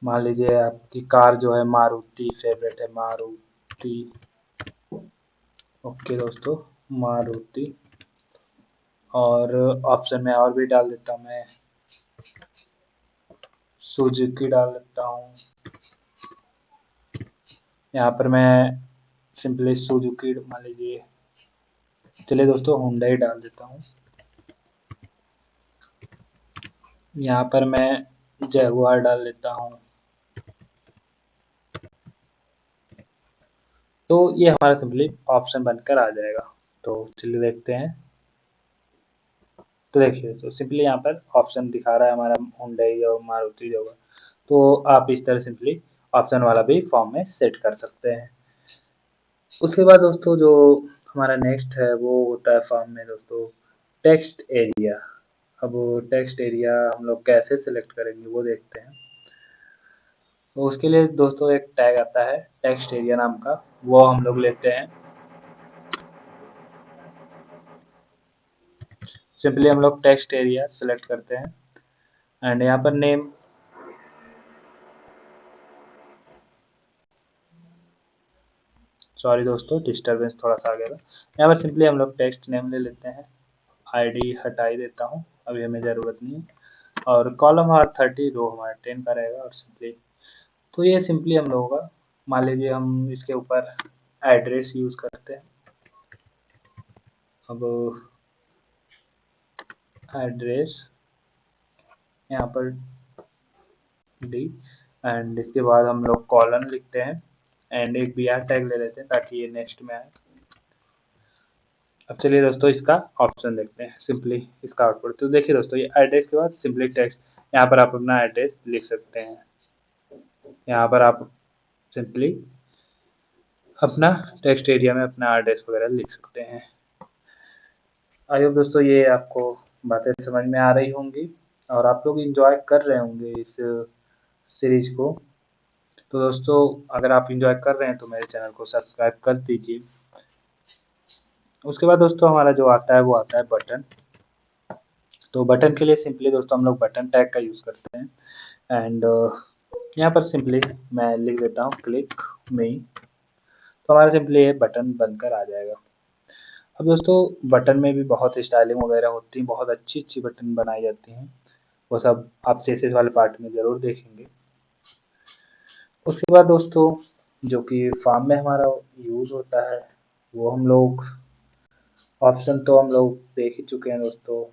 मान लीजिए आपकी कार जो है मारुति फेवरेट है, मारुति। ओके दोस्तों, मारुति। और ऑप्शन में और भी डाल देता हूँ मैं, सुजुकी डाल देता हूँ। यहाँ पर मैं सिंपली सुजुकी मान लीजिए, चलिए दोस्तों हुंडई डाल देता हूँ। यहाँ पर मैं जगुआर डाल देता हूँ। तो ये हमारा सिंपली ऑप्शन बनकर आ जाएगा। तो चलिए देखते हैं। तो देखिए तो सिंपली यहाँ पर ऑप्शन दिखा रहा है हमारा हुंडई और मारुति जो होगा। तो आप इस तरह सिंपली ऑप्शन वाला भी फॉर्म में सेट कर सकते हैं। उसके बाद दोस्तों जो हमारा नेक्स्ट है वो होता है फॉर्म में दोस्तों टेक्स्ट एरिया। अब टेक्स्ट एरिया हम लोग कैसे सिलेक्ट करेंगे वो देखते हैं। तो उसके लिए दोस्तों एक टैग आता है टेक्स्ट एरिया नाम का, वो हम लोग लेते हैं। सिंपली हम लोग टेक्स्ट एरिया सेलेक्ट करते हैं एंड यहाँ पर नेम, सॉरी दोस्तों डिस्टरबेंस थोड़ा सा आ गया था। यहाँ पर सिंपली हम लोग टेक्स्ट नेम ले लेते हैं, आईडी हटा ही देता हूँ, अभी हमें ज़रूरत नहीं है। और कॉलम हमारा 30, रो हमारा 10 का रहेगा। और सिंपली तो ये सिंपली हम लोगों का, मान लीजिए हम इसके ऊपर एड्रेस यूज़ करते हैं। अब एड्रेस यहाँ पर डी एंड इसके बाद हम लोग कॉलन लिखते हैं एंड एक बी आर टैग ले लेते हैं ताकि ये नेक्स्ट में आए। अब चलिए दोस्तों इसका ऑप्शन देखते हैं, सिंपली इसका आउटपुट। तो देखिए दोस्तों ये एड्रेस के बाद सिंपली टेक्स्ट, यहाँ पर आप अपना एड्रेस लिख सकते हैं। यहाँ पर आप सिंपली अपना टेक्स्ट एरिया में अपना एड्रेस वगैरह लिख सकते हैं। आई होप दोस्तों ये आपको बातें समझ में आ रही होंगी और आप लोग इंजॉय कर रहे होंगे इस सीरीज को। तो दोस्तों अगर आप इंजॉय कर रहे हैं तो मेरे चैनल को सब्सक्राइब कर दीजिए। उसके बाद दोस्तों हमारा जो आता है वो आता है बटन। तो बटन के लिए सिंपली दोस्तों हम लोग बटन टैग का यूज़ करते हैं एंड यहाँ पर सिंपली मैं लिख देता हूँ क्लिक मी। तो हमारा सिंपली ये बटन बनकर आ जाएगा। अब दोस्तों बटन में भी बहुत स्टाइलिंग वगैरह होती है, बहुत अच्छी अच्छी बटन बनाई जाती हैं, वो सब आप सीरीज वाले पार्ट में ज़रूर देखेंगे। उसके बाद दोस्तों जो कि फॉर्म में हमारा यूज़ होता है वो हम लोग ऑप्शन तो हम लोग देख ही चुके हैं दोस्तों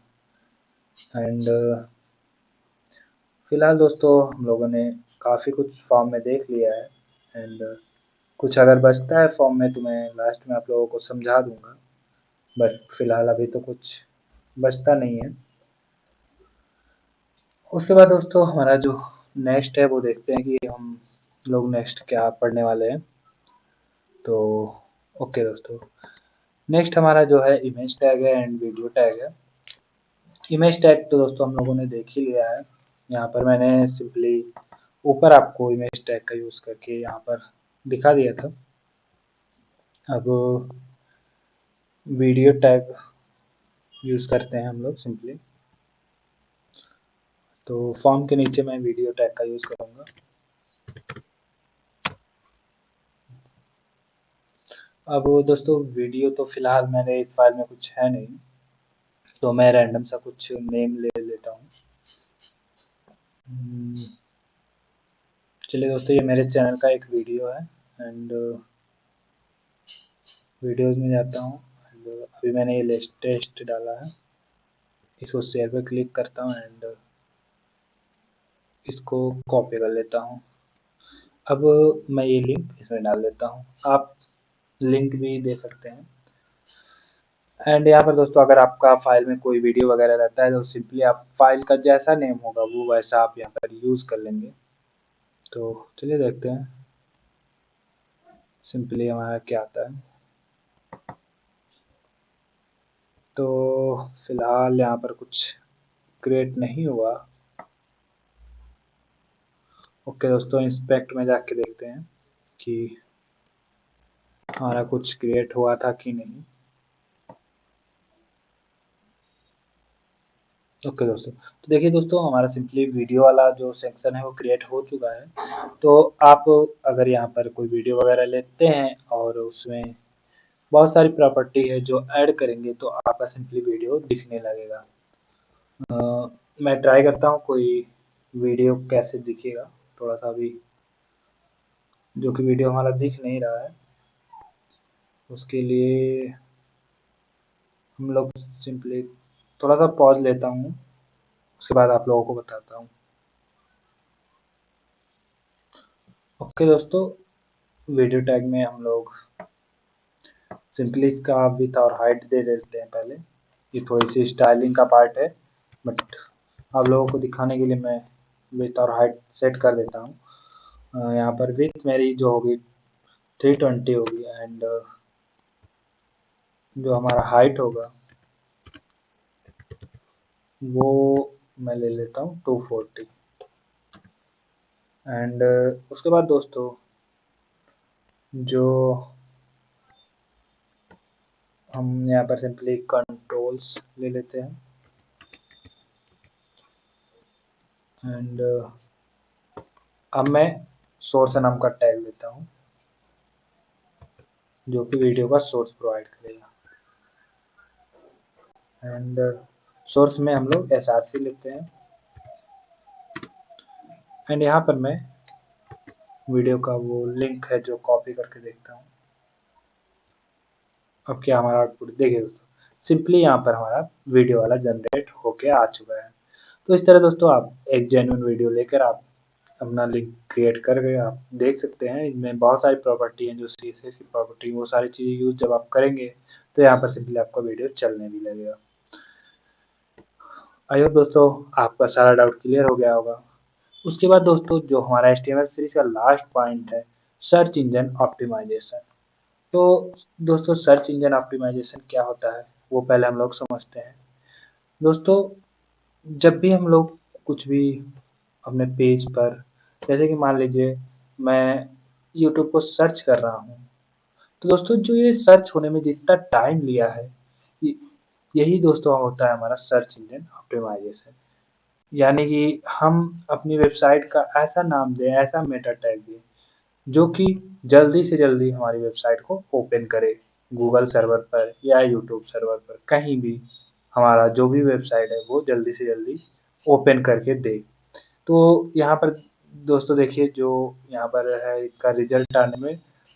एंड फिलहाल दोस्तों हम लोगों ने काफ़ी कुछ फॉर्म में देख लिया है एंड कुछ अगर बचता है फॉर्म में तो मैं लास्ट में आप लोगों को समझा दूंगा, बट फिलहाल अभी तो कुछ बचता नहीं है। उसके बाद दोस्तों हमारा जो नेक्स्ट है वो देखते हैं कि हम लोग नेक्स्ट क्या पढ़ने वाले हैं। तो ओके दोस्तों, नेक्स्ट हमारा जो है इमेज टैग है एंड वीडियो टैग है। इमेज टैग तो दोस्तों हम लोगों ने देख ही लिया है। यहाँ पर मैंने सिंपली ऊपर आपको इमेज टैग का यूज़ करके यहाँ पर दिखा दिया था। अब वीडियो टैग यूज़ करते हैं हम लोग सिंपली। तो फॉर्म के नीचे मैं वीडियो टैग का यूज़ करूँगा। अब दोस्तों वीडियो तो फ़िलहाल मेरे इस फाइल में कुछ है नहीं, तो मैं रैंडम सा कुछ नेम ले लेता हूँ। चलिए दोस्तों ये मेरे चैनल का एक वीडियो है एंड वीडियोज़ में जाता हूँ एंड अभी मैंने ये लेटेस्ट डाला है, इसको शेयर पे क्लिक करता हूँ एंड इसको कॉपी कर लेता हूँ। अब मैं ये लिंक इसमें डाल देता हूँ, आप लिंक भी दे सकते हैं। एंड यहाँ पर दोस्तों अगर आपका फाइल में कोई वीडियो वगैरह रहता है तो सिंपली आप फाइल का जैसा नेम होगा वो वैसा आप यहाँ पर यूज़ कर लेंगे। तो चलिए देखते हैं सिंपली हमारा क्या आता है। तो फिलहाल यहाँ पर कुछ क्रिएट नहीं हुआ। ओके दोस्तों, इंस्पेक्ट में जाके देखते हैं कि हमारा कुछ क्रिएट हुआ था कि नहीं। ओके दोस्तों, तो देखिए दोस्तों, हमारा सिंपली वीडियो वाला जो सेक्शन है वो क्रिएट हो चुका है। तो आप अगर यहाँ पर कोई वीडियो वगैरह लेते हैं और उसमें बहुत सारी प्रॉपर्टी है जो ऐड करेंगे तो आपका सिंपली वीडियो दिखने लगेगा। मैं ट्राई करता हूँ कोई वीडियो कैसे दिखेगा, थोड़ा सा अभी जो कि वीडियो हमारा दिख नहीं रहा है उसके लिए हम लोग सिंपली थोड़ा सा पॉज लेता हूँ, उसके बाद आप लोगों को बताता हूँ। ओके दोस्तों, वीडियो टैग में हम लोग सिंपली इसका विड्थ और हाइट दे देते हैं पहले। ये थोड़ी सी स्टाइलिंग का पार्ट है, बट आप लोगों को दिखाने के लिए मैं विड्थ और हाइट सेट कर देता हूँ। यहाँ पर विड्थ मेरी जो होगी 320 होगी एंड जो हमारा हाइट होगा वो मैं ले लेता हूँ 240 एंड उसके बाद दोस्तों जो हम यहाँ पर सिंपली कंट्रोल्स ले लेते हैं एंड अब मैं सोर्स नाम का टैग लेता हूँ जो कि वीडियो का सोर्स प्रोवाइड करेगा एंड सोर्स में हम लोग SRC लेते हैं एंड यहाँ पर मैं वीडियो का वो लिंक है जो कॉपी करके देखता हूँ। अब क्या हमारा आउटपुट देखिए दोस्तों, सिंपली यहाँ पर हमारा वीडियो वाला जनरेट होके आ चुका है। तो इस तरह दोस्तों आप एक जेन्युइन वीडियो लेकर आप अपना लिंक क्रिएट करके आप देख सकते हैं। इनमें बहुत सारी प्रॉपर्टी हैं जो CSS की प्रॉपर्टी, वो सारी चीज़ें यूज़ जब आप करेंगे तो यहाँ पर सिंपली आपका वीडियो चलने भी लगेगा। आई होप दोस्तों आपका सारा डाउट क्लियर हो गया होगा। उसके बाद दोस्तों जो हमारा HTML सीरीज का लास्ट पॉइंट है, सर्च इंजन ऑप्टिमाइजेशन। तो दोस्तों सर्च इंजन ऑप्टिमाइजेशन क्या होता है वो पहले हम लोग समझते हैं। दोस्तों जब भी हम लोग कुछ भी अपने पेज पर, जैसे कि मान लीजिए मैं यूट्यूब को सर्च कर रहा हूँ, तो दोस्तों जो ये सर्च होने में जितना टाइम लिया है, यही दोस्तों होता है हमारा सर्च इंजन ऑप्टिमाइजेशन। यानी कि हम अपनी वेबसाइट का ऐसा नाम दें, ऐसा मेटा टैग दें जो कि जल्दी से जल्दी हमारी वेबसाइट को ओपन करे गूगल सर्वर पर या यूट्यूब सर्वर पर, कहीं भी हमारा जो भी वेबसाइट है वो जल्दी से जल्दी ओपन करके दे। तो यहाँ पर दोस्तों देखिए जो यहाँ पर है इसका रिजल्ट आने में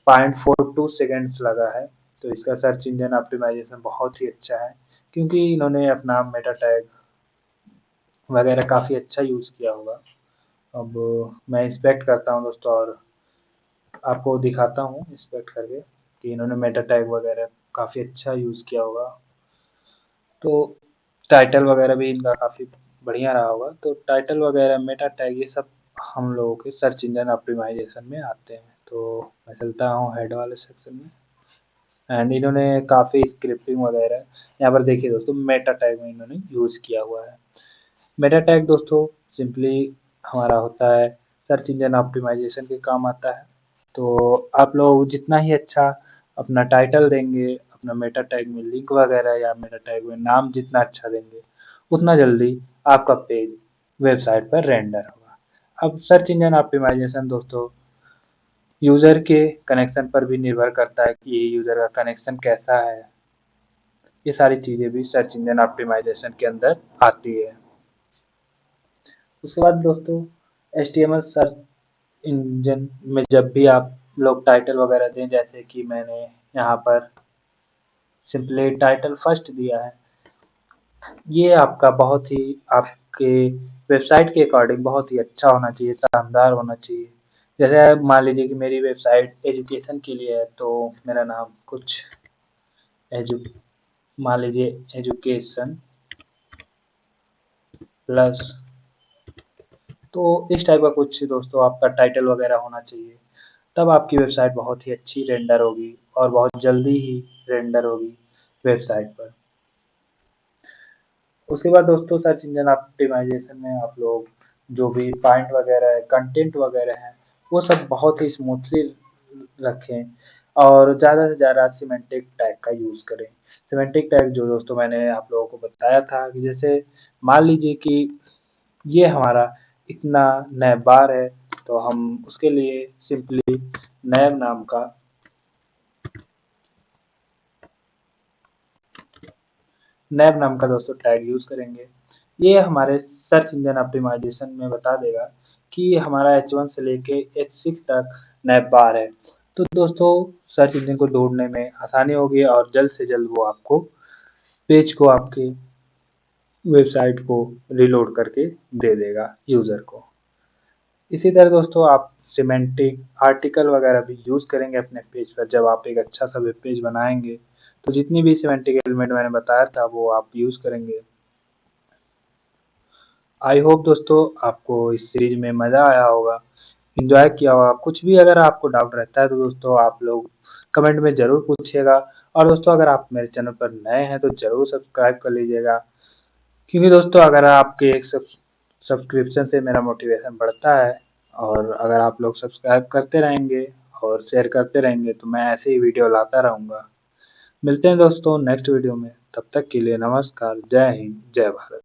0.42 सेकेंड्स लगा है। तो इसका सर्च इंजन ऑप्टिमाइजेशन बहुत ही अच्छा है क्योंकि इन्होंने अपना मेटा टैग वगैरह काफ़ी अच्छा यूज़ किया होगा। अब मैं इंस्पेक्ट करता हूँ दोस्तों और आपको दिखाता हूँ इंस्पेक्ट करके कि इन्होंने मेटा टैग वगैरह काफ़ी अच्छा यूज़ किया होगा। तो टाइटल वगैरह भी इनका काफ़ी बढ़िया रहा होगा। तो टाइटल वगैरह मेटा टैग ये सब हम लोगों के सर्च इंजन ऑप्टिमाइजेशन में आते हैं। तो मैं चलता हूँ हेड वाले सेक्शन में एंड इन्होंने काफ़ी स्क्रिप्टिंग वगैरह यहाँ पर देखिए दोस्तों मेटा टैग में इन्होंने यूज़ किया हुआ है। मेटा टैग दोस्तों सिंपली हमारा होता है सर्च इंजन ऑप्टिमाइजेशन के काम आता है। तो आप लोग जितना ही अच्छा अपना टाइटल देंगे, अपना मेटा टैग में लिंक वगैरह या मेटा टैग में नाम जितना अच्छा देंगे, उतना जल्दी आपका पेज वेबसाइट पर रेंडर होगा। अब सर्च इंजन ऑप्टिमाइजेशन दोस्तों यूज़र के कनेक्शन पर भी निर्भर करता है कि ये यूज़र का कनेक्शन कैसा है। ये सारी चीज़ें भी सर्च इंजन ऑप्टिमाइजेशन के अंदर आती है। उसके बाद दोस्तों HTML सर्च इंजन में जब भी आप लोग टाइटल वगैरह दें, जैसे कि मैंने यहाँ पर सिंपली टाइटल फर्स्ट दिया है, ये आपका बहुत ही आपके वेबसाइट के अकॉर्डिंग बहुत ही अच्छा होना चाहिए, शानदार होना चाहिए। जैसे मान लीजिए कि मेरी वेबसाइट एजुकेशन के लिए है तो मेरा नाम कुछ एजु मान लीजिए एजुकेशन प्लस, तो इस टाइप का कुछ दोस्तों आपका टाइटल वगैरह होना चाहिए। तब आपकी वेबसाइट बहुत ही अच्छी रेंडर होगी और बहुत जल्दी ही रेंडर होगी वेबसाइट पर। उसके बाद दोस्तों सर्च इंजन ऑप्टिमाइजेशन में आप लोग जो भी पॉइंट वगैरह है, कंटेंट वगैरह है, वो सब बहुत ही स्मूथली रखें और ज़्यादा से ज़्यादा सिमेंटिक टैग का यूज़ करें। सिमेंटिक टैग जो दोस्तों मैंने आप लोगों को बताया था कि जैसे मान लीजिए कि ये हमारा इतना नैब बार है, तो हम उसके लिए सिंपली नैब नाम का नैब नाम का दोस्तों टैग यूज़ करेंगे। ये हमारे सर्च इंजन ऑप्टिमाइजेशन में बता देगा कि हमारा H1 से लेके H6 तक नैब बार है। तो दोस्तों सर्च इंजन को ढूँढने में आसानी होगी और जल्द से जल्द वो आपको पेज को आपके वेबसाइट को रीलोड करके दे देगा यूज़र को। इसी तरह दोस्तों आप सिमेंटिक आर्टिकल वगैरह भी यूज़ करेंगे अपने पेज पर जब आप एक अच्छा सा वेब पेज बनाएंगे, तो जितनी भी सिमेंटिक एलिमेंट मैंने बताया था वो आप यूज़ करेंगे। आई होप दोस्तों आपको इस सीरीज में मज़ा आया होगा, एंजॉय किया होगा। कुछ भी अगर आपको डाउट रहता है तो दोस्तों आप लोग कमेंट में ज़रूर पूछिएगा और दोस्तों अगर आप मेरे चैनल पर नए हैं तो ज़रूर सब्सक्राइब कर लीजिएगा, क्योंकि दोस्तों अगर आपके एक सब्सक्रिप्शन से मेरा मोटिवेशन बढ़ता है और अगर आप लोग सब्सक्राइब करते रहेंगे और शेयर करते रहेंगे तो मैं ऐसे ही वीडियो लाता रहूँगा। मिलते हैं दोस्तों नेक्स्ट वीडियो में, तब तक के लिए नमस्कार, जय हिंद, जय भारत।